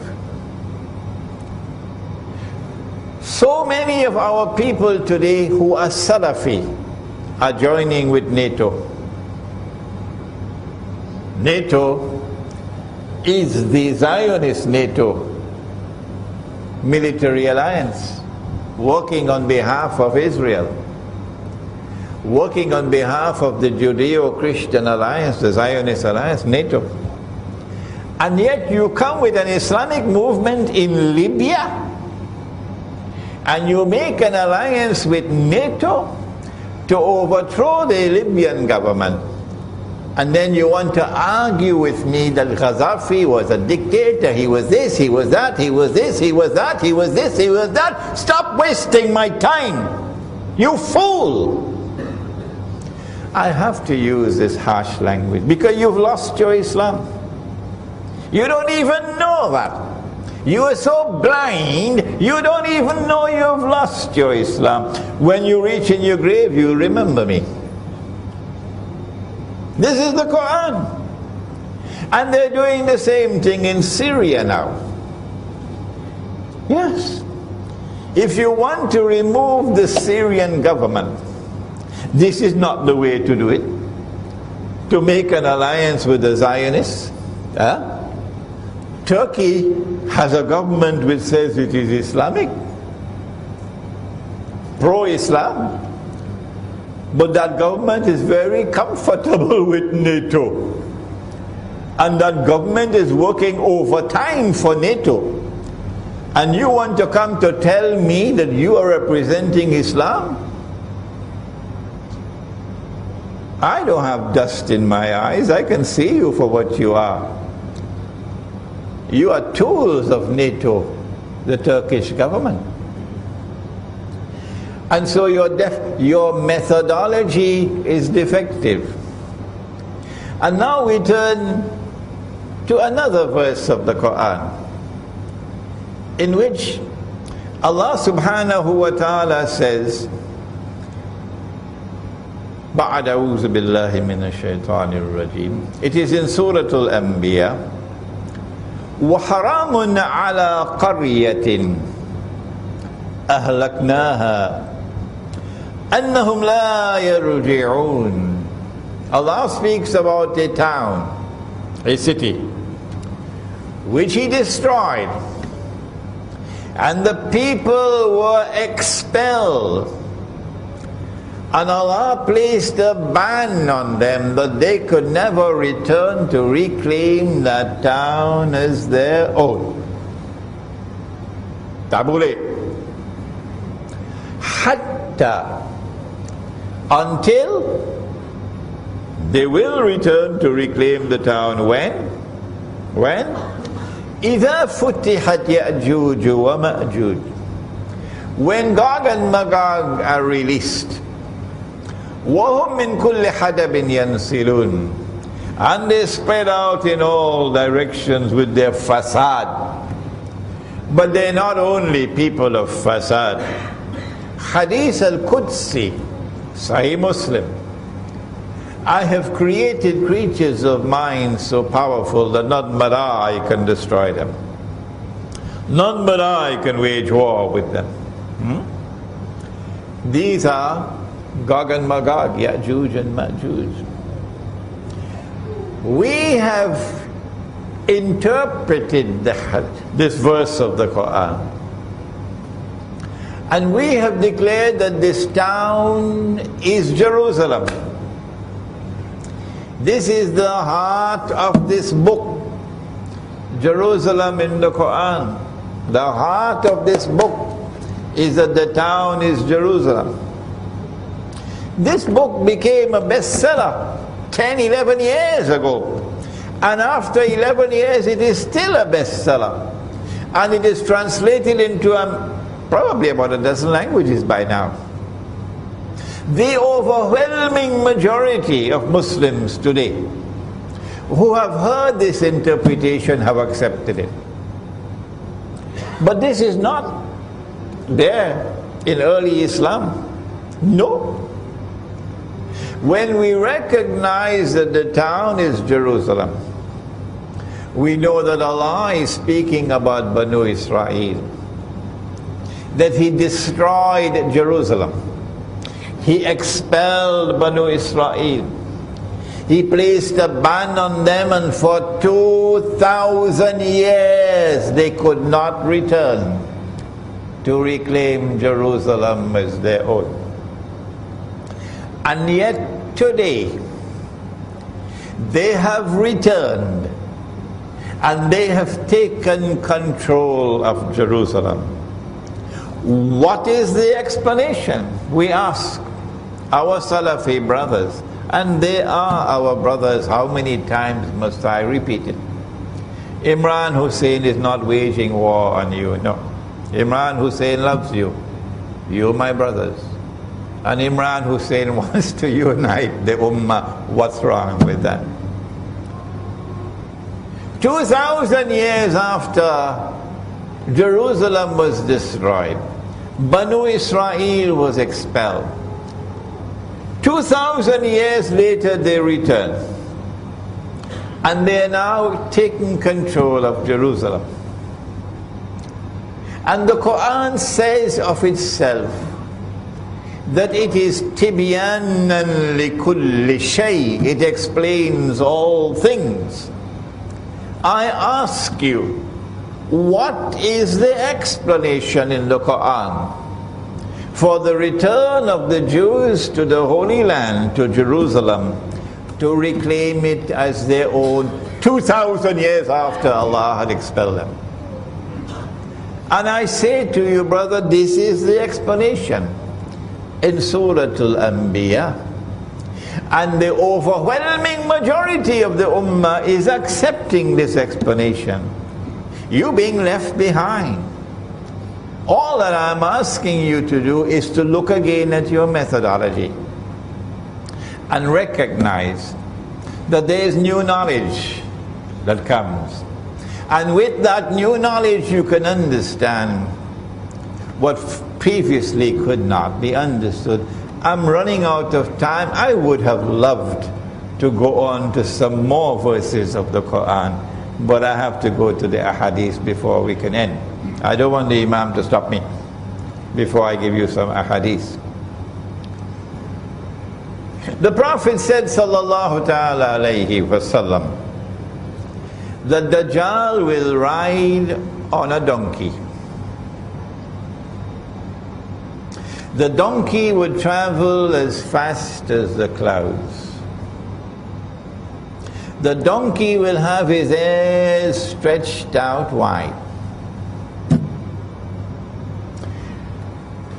So many of our people today who are Salafi are joining with NATO. NATO is the Zionist NATO military alliance, working on behalf of Israel, working on behalf of the Judeo-Christian alliance, the Zionist alliance, NATO. And yet you come with an Islamic movement in Libya, and you make an alliance with NATO to overthrow the Libyan government. And then you want to argue with me that Gaddafi was a dictator, he was this, he was that, he was this, he was that, he was this, he was that. Stop wasting my time, you fool! I have to use this harsh language because you've lost your Islam. You don't even know that. You are so blind, you don't even know you've lost your Islam. When you reach in your grave, you remember me. This is the Quran. And they're doing the same thing in Syria now. Yes. If you want to remove the Syrian government, this is not the way to do it. To make an alliance with the Zionists. Turkey has a government which says it is Islamic, pro-Islam. But that government is very comfortable with NATO. And that government is working overtime for NATO. And you want to come to tell me that you are representing Islam? I don't have dust in my eyes. I can see you for what you are. You are tools of NATO, the Turkish government. And so your methodology is defective. And now we turn to another verse of the Quran, in which Allah subhanahu wa ta'ala says, بعد أعوذ بالله من الشيطان الرجيم. It is in Surah Al-Anbiya. وحرام على قرية أهلكناها أنهم لا يرجعون. Allah speaks about a town, a city, which He destroyed, and the people were expelled, and Allah placed a ban on them that they could never return to reclaim that town as their own. Tabule. Hatta, until they will return to reclaim the town. When? إِذَا فُتِحَتْ يَأْجُوجُ وَمَأْجُوجُ. When Gog and Magog are released. وَهُمْ مِنْ كُلِّ حَدَبٍ يَنْسِلُونَ. And they spread out in all directions with their fasad. But they're not only people of fasad. Hadith al-Qudsi, Sahih Muslim. I have created creatures of mine so powerful that none but I can destroy them. None but I can wage war with them. These are Gog and Magog, Ya'juj and Ma'juj. We have interpreted this verse of the Quran, and we have declared that this town is Jerusalem. This is the heart of this book, Jerusalem in the Quran. The heart of this book is that the town is Jerusalem. This book became a bestseller 10, 11 years ago. And after 11 years, it is still a bestseller. And it is translated into probably about a dozen languages by now. The overwhelming majority of Muslims today who have heard this interpretation have accepted it. But this is not there in early Islam. No. When we recognize that the town is Jerusalem, we know that Allah is speaking about Banu Israel, that He destroyed Jerusalem. He expelled Banu Israel. He placed a ban on them, and for 2,000 years they could not return. to reclaim Jerusalem as their own. And yet today, they have returned and they have taken control of Jerusalem. What is the explanation? We ask our Salafi brothers, and they are our brothers. How many times must I repeat it? Imran Hosein is not waging war on you, no. Imran Hosein loves you. You, my brothers. And Imran Hosein wants to unite the Ummah. What's wrong with that? 2,000 years after Jerusalem was destroyed, Banu Israel was expelled. 2,000 years later they returned. And they are now taking control of Jerusalem. And the Quran says of itself that it is tibyanan likulli shay. It explains all things. I ask you, what is the explanation in the Quran for the return of the Jews to the Holy Land, to Jerusalem, to reclaim it as their own 2,000 years after Allah had expelled them? And I say to you, brother, this is the explanation in Surah Al-Anbiya. And the overwhelming majority of the Ummah is accepting this explanation. You being left behind. All that I'm asking you to do is to look again at your methodology and recognize that there is new knowledge that comes. And with that new knowledge you can understand what previously could not be understood. I'm running out of time. I would have loved to go on to some more verses of the Quran, but I have to go to the ahadith before we can end. I don't want the Imam to stop me before I give you some ahadith. The Prophet said, sallallahu ta'ala alayhi wasallam, that Dajjal will ride on a donkey. The donkey would travel as fast as the clouds. The donkey will have his ears stretched out wide.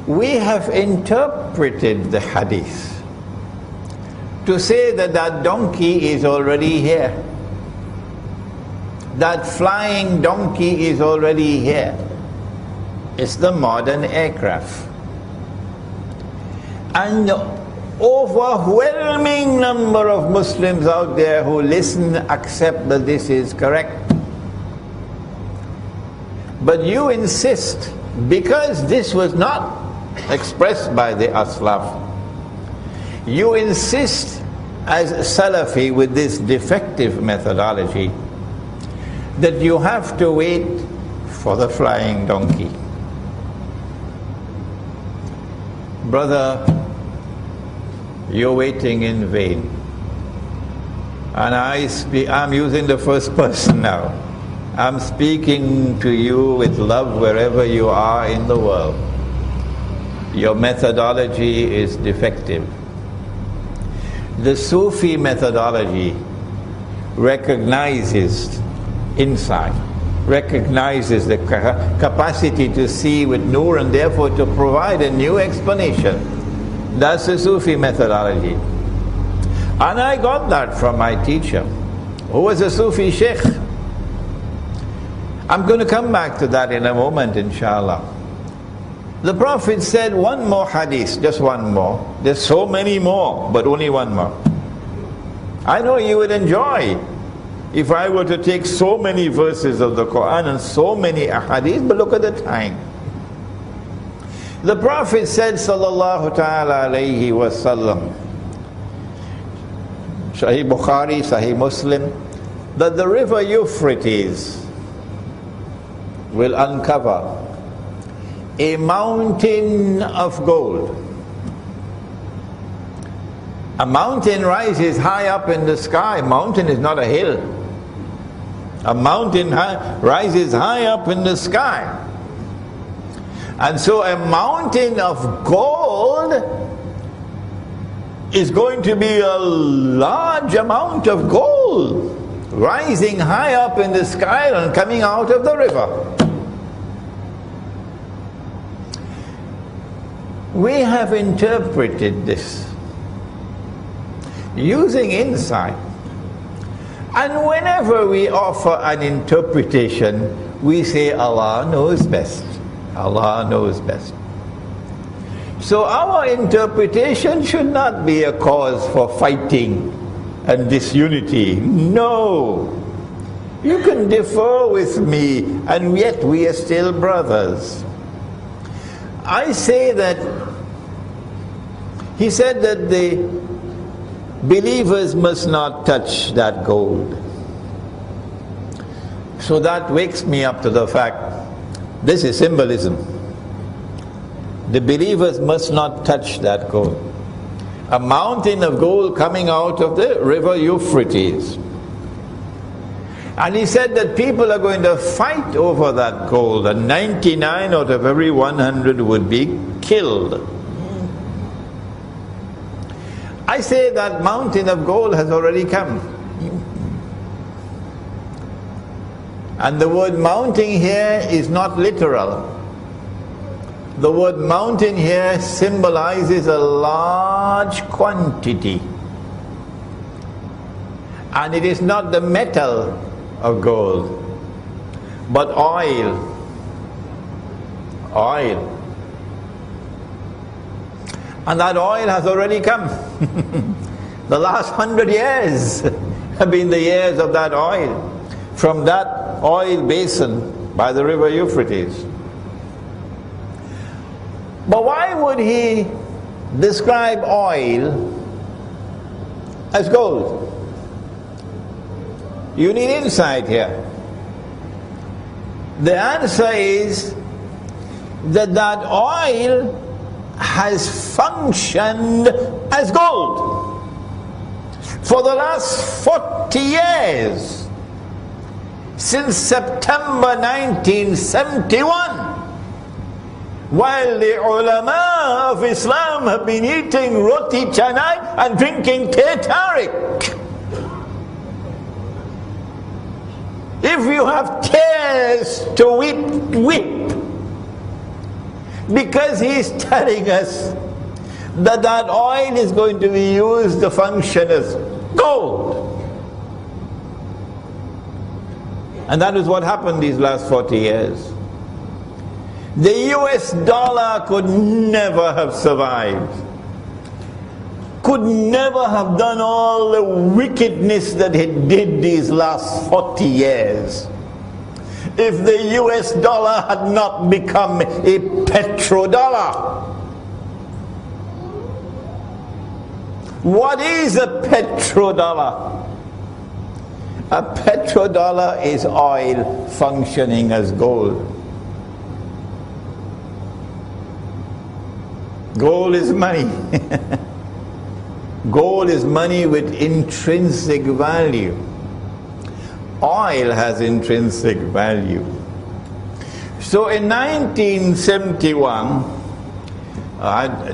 We have interpreted the hadith to say that that donkey is already here. That flying donkey is already here. It's the modern aircraft. And the overwhelming number of Muslims out there who listen accept that this is correct. But you insist, because this was not expressed by the Aslaf, you insist as Salafi with this defective methodology that you have to wait for the flying donkey. Brother, you're waiting in vain. And I'm using the first person now. I'm speaking to you with love wherever you are in the world. Your methodology is defective. The Sufi methodology recognizes insight, recognizes the capacity to see with nur and therefore to provide a new explanation. That's the Sufi methodology. And I got that from my teacher, who was a Sufi Sheikh. I'm going to come back to that in a moment, inshallah. The Prophet said one more hadith, just one more. There's so many more, but only one more. I know you would enjoy if I were to take so many verses of the Quran and so many ahadith, but look at the time. The Prophet said, sallallahu ta'ala alayhi wa sallam, Sahih Bukhari, Sahih Muslim, that the river Euphrates will uncover a mountain of gold. A mountain rises high up in the sky. Mountain is not a hill. A mountain rises high up in the sky. And so a mountain of gold is going to be a large amount of gold rising high up in the sky and coming out of the river. We have interpreted this using insight. And whenever we offer an interpretation, we say Allah knows best. Allah knows best. So our interpretation should not be a cause for fighting and disunity. No. You can differ with me, and yet we are still brothers. I say that he said that the believers must not touch that gold. So that wakes me up to the fact, this is symbolism. The believers must not touch that gold. A mountain of gold coming out of the river Euphrates. And he said that people are going to fight over that gold, and 99 out of every 100 would be killed. I say that mountain of gold has already come. And the word mountain here is not literal. The word mountain here symbolizes a large quantity. And it is not the metal of gold, but oil. Oil. And that oil has already come. The last 100 years have been the years of that oil, from that oil basin by the river Euphrates. But why would he describe oil as gold? You need insight here. The answer is that that oil has functioned as gold for the last 40 years, since September 1971, while the ulama of Islam have been eating roti canai and drinking teh tarik. If you have tears to weep, because he's telling us that that oil is going to be used to function as gold. And that is what happened these last 40 years. The US dollar could never have survived, could never have done all the wickedness that it did these last 40 years, if the US dollar had not become a petrodollar. What is a petrodollar? A petrodollar is oil functioning as gold. Gold is money. Gold is money with intrinsic value. Oil has intrinsic value. So in 1971,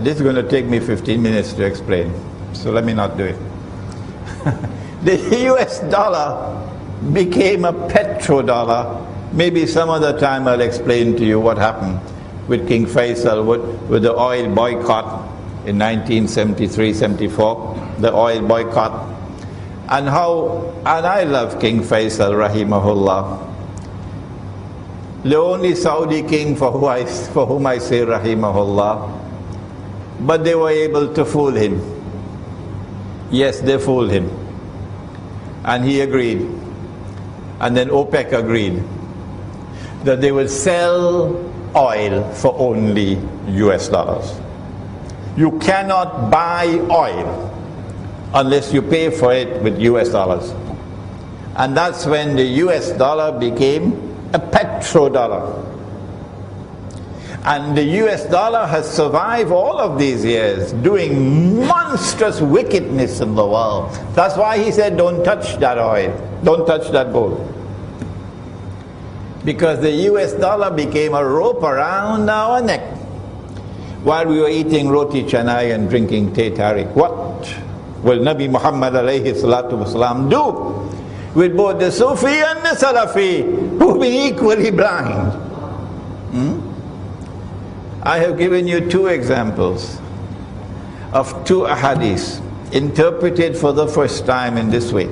this is going to take me 15 minutes to explain, so let me not do it. The US dollar became a petrodollar. Maybe some other time I'll explain to you what happened with King Faisal, with the oil boycott in 1973-74, the oil boycott. And I love King Faisal rahimahullah, the only Saudi king for whom I say rahimahullah. But they were able to fool him. Yes, they fooled him. And he agreed. And then OPEC agreed that they would sell oil for only US dollars. You cannot buy oil unless you pay for it with US dollars. And that's when the US dollar became a petrodollar. And the US dollar has survived all of these years, doing monstrous wickedness in the world. That's why he said, don't touch that oil, don't touch that gold. because the US dollar became a rope around our neck while we were eating roti canai and drinking teh tarik. What will Nabi Muhammad alayhi salatu wasalam do with both the Sufi and the Salafi who've been equally blind? I have given you two examples of two ahadith interpreted for the first time in this way.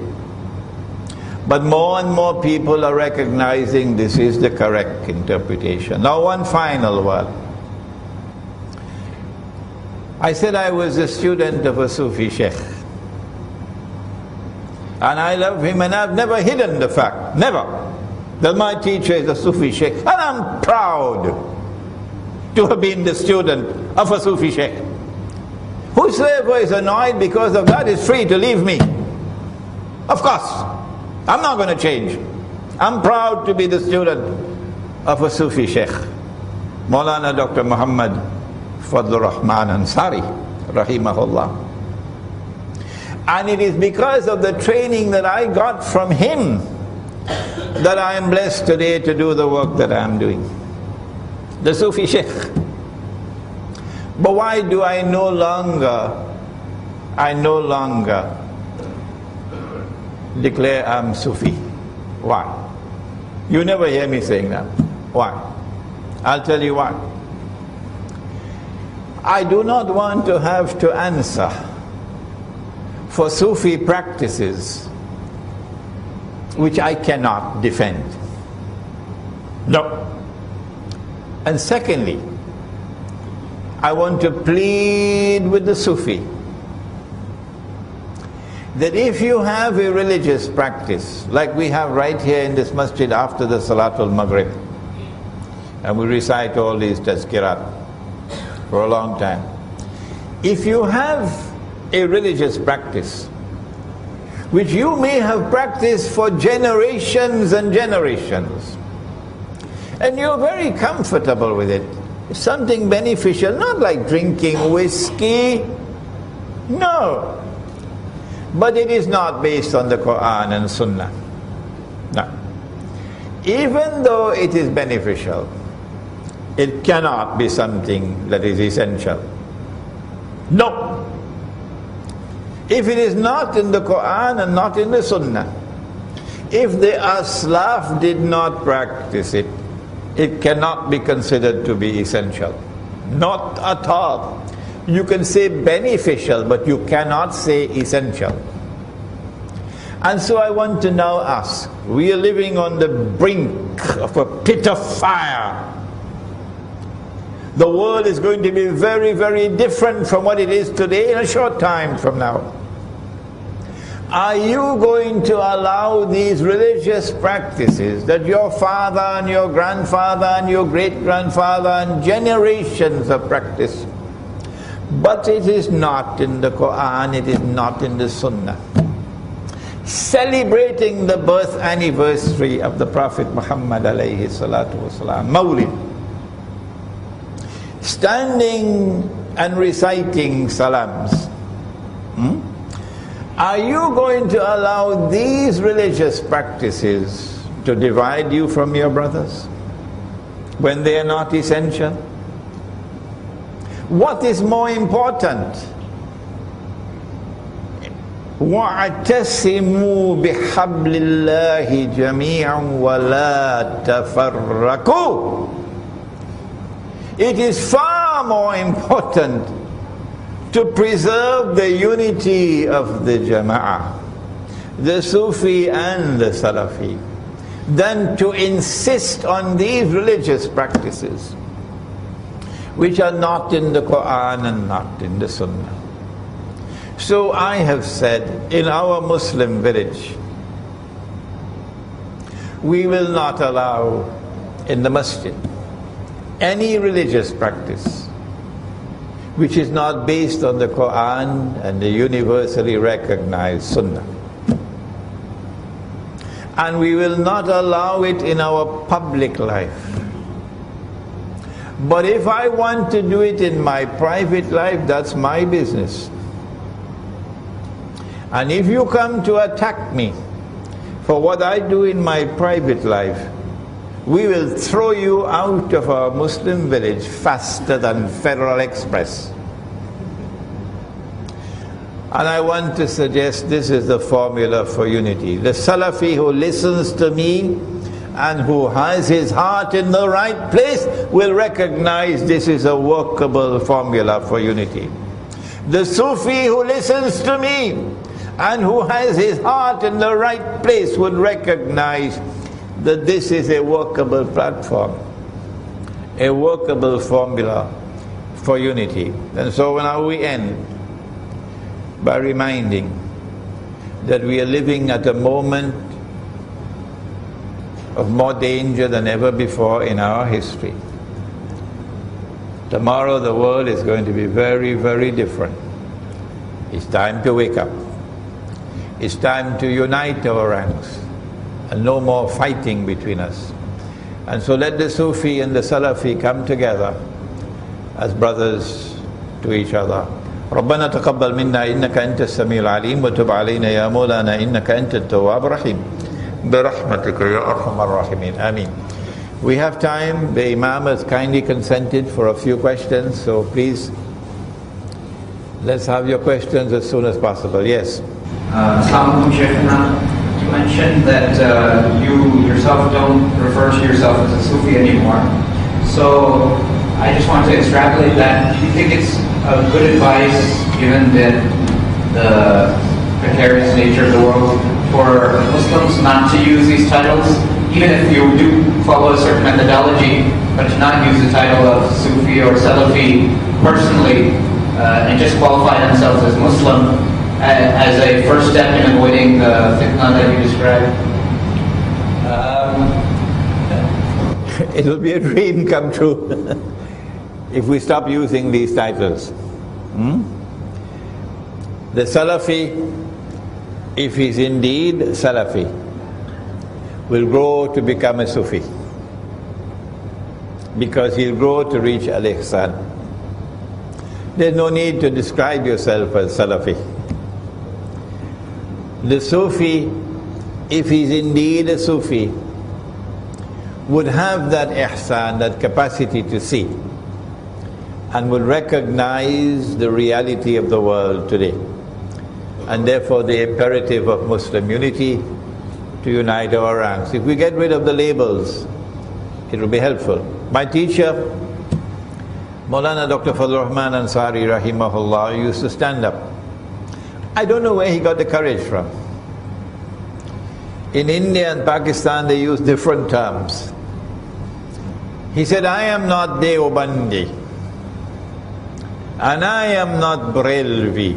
But more and more people are recognizing this is the correct interpretation. Now one final word. I said I was a student of a Sufi Sheikh. And I love him, and I've never hidden the fact, never, that my teacher is a Sufi Sheikh. And I'm proud to have been the student of a Sufi Sheikh. Whosoever is annoyed because of that is free to leave me. Of course, I'm not going to change. I'm proud to be the student of a Sufi Sheikh, Maulana Dr. Muhammad Fadlur Rahman Ansari, rahimahullah. And it is because of the training that I got from him that I am blessed today to do the work that I am doing. The Sufi Sheikh. But why do I no longer declare I'm Sufi? Why? You never hear me saying that. Why? I'll tell you why. I do not want to have to answer for Sufi practices which I cannot defend. No. And secondly, I want to plead with the Sufi that if you have a religious practice, like we have right here in this masjid after the Salatul Maghrib, and we recite all these tazkirat for a long time, if you have a religious practice which you may have practiced for generations and generations, and you're very comfortable with it, it's something beneficial, not like drinking whiskey, no, but it is not based on the Quran and Sunnah. No. Even though it is beneficial, it cannot be something that is essential. No. If it is not in the Quran and not in the Sunnah, if the Aslaf did not practice it, it cannot be considered to be essential. Not at all. You can say beneficial, but you cannot say essential. And so I want to now ask, we are living on the brink of a pit of fire. The world is going to be very, very different from what it is today in a short time from now. Are you going to allow these religious practices that your father and your grandfather and your great-grandfather and generations have practiced, but it is not in the Quran, it is not in the Sunnah, celebrating the birth anniversary of the Prophet Muhammad alayhi salatu wasalam, Mawlid, standing and reciting salams, Are you going to allow these religious practices to divide you from your brothers when they are not essential? What is more important? وَاعْتَصِمُوا بِحَبْلِ اللَّهِ جَمِيعًا وَلَا تَفَرَّقُوا. It is far more important to preserve the unity of the Jama'ah, the Sufi and the Salafi, than to insist on these religious practices which are not in the Quran and not in the Sunnah. So I have said, in our Muslim village, we will not allow in the masjid any religious practice which is not based on the Quran and the universally recognized Sunnah. And we will not allow it in our public life. But if I want to do it in my private life, that's my business. And if you come to attack me for what I do in my private life, we will throw you out of our Muslim village faster than Federal Express. And I want to suggest this is the formula for unity. The Salafi who listens to me and who has his heart in the right place will recognize this is a workable formula for unity. The Sufi who listens to me and who has his heart in the right place would recognize that this is a workable platform, a workable formula for unity. And so now we end by reminding that we are living at a moment of more danger than ever before in our history. Tomorrow the world is going to be very, very different. It's time to wake up. It's time to unite our ranks and no more fighting between us. And so let the Sufi and the Salafi come together as brothers to each other. ربنا تقبل منا إنك أنت السميع العليم وتب علينا يا مولانا إنك أنت التواب الرحيم برحمتك يا أرحم الراحمين آمين. We have time. The Imam has kindly consented for a few questions, so please let's have your questions as soon as possible. Yes. Assalamu alaikum, Sheikh Imran. You mentioned that you yourself don't refer to yourself as a Sufi anymore. So I just want to extrapolate that. Do you think it's a good advice, given the precarious nature of the world, for Muslims not to use these titles, even if you do follow a certain methodology, but to not use the title of Sufi or Salafi personally, and just qualify themselves as Muslim as a first step in avoiding the fitna that you described? It'll be a dream come true if we stop using these titles. The Salafi, if he's indeed Salafi, will grow to become a Sufi, because he'll grow to reach al-ihsan. There's no need to describe yourself as Salafi. The Sufi, if he's indeed a Sufi, would have that ihsan, that capacity to see, and would recognize the reality of the world today, and therefore the imperative of Muslim unity to unite our ranks. If we get rid of the labels, it will be helpful. My teacher, Maulana Dr. Fadlur Rahman Ansari rahimahullah, used to stand up. I don't know where he got the courage from. In India and Pakistan they use different terms. He said, I am not Deobandi, and I am not Brelvi,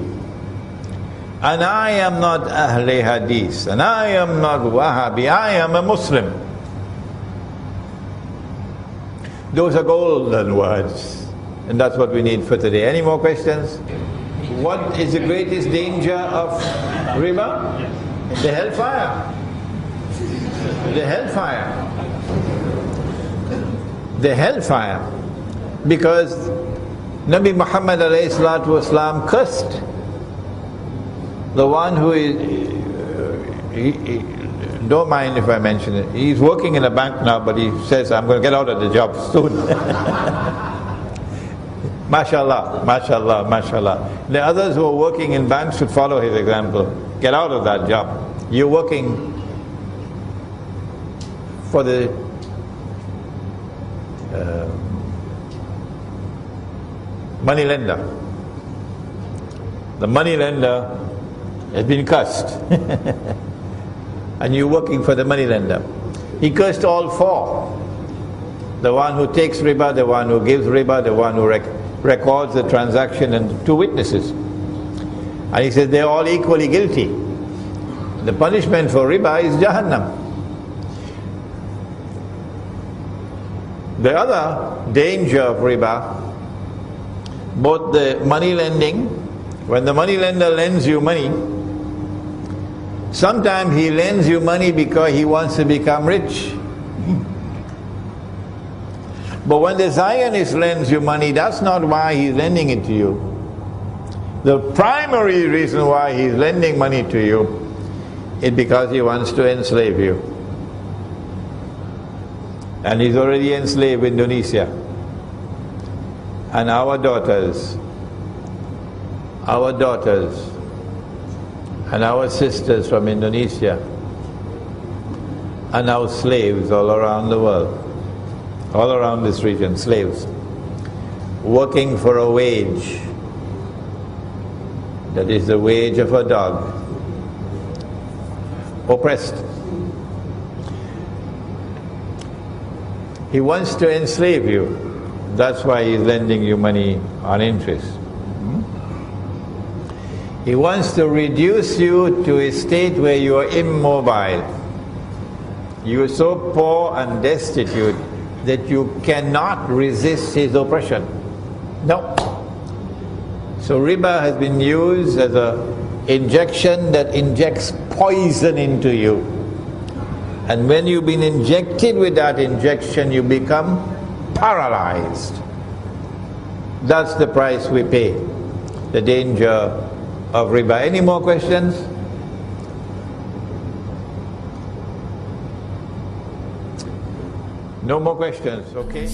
and I am not Ahle Hadith, and I am not Wahhabi, I am a Muslim. Those are golden words, and that's what we need for today. Any more questions? What is the greatest danger of riba? The hellfire. The hellfire. The hellfire. Because Nabi Muhammad alayhi salatu wasalam cursed the one who is, don't mind if I mention it, he's working in a bank now, but he says, I'm going to get out of the job soon. MashaAllah, MashaAllah, MashaAllah. The others who are working in banks should follow his example. Get out of that job. You're working for the money lender. The money lender has been cursed. And you're working for the money lender. He cursed all four. The one who takes riba, the one who gives riba, the one who records the transaction, and two witnesses. And he said they're all equally guilty. The punishment for riba is Jahannam. The other danger of riba, both the money lending, when the money lender lends you money, sometimes he lends you money because he wants to become rich. But when the Zionist lends you money, that's not why he's lending it to you. The primary reason why he's lending money to you is because he wants to enslave you. And he's already enslaved Indonesia. And our daughters, and our sisters from Indonesia are now slaves all around the world, all around this region, slaves, working for a wage that is the wage of a dog, oppressed. He wants to enslave you. That's why he's lending you money on interest. He wants to reduce you to a state where you are immobile. You are so poor and destitute that you cannot resist his oppression. No. So riba has been used as an injection that injects poison into you. And when you've been injected with that injection, you become paralyzed. That's the price we pay. The danger of riba. Any more questions? No more questions, okay?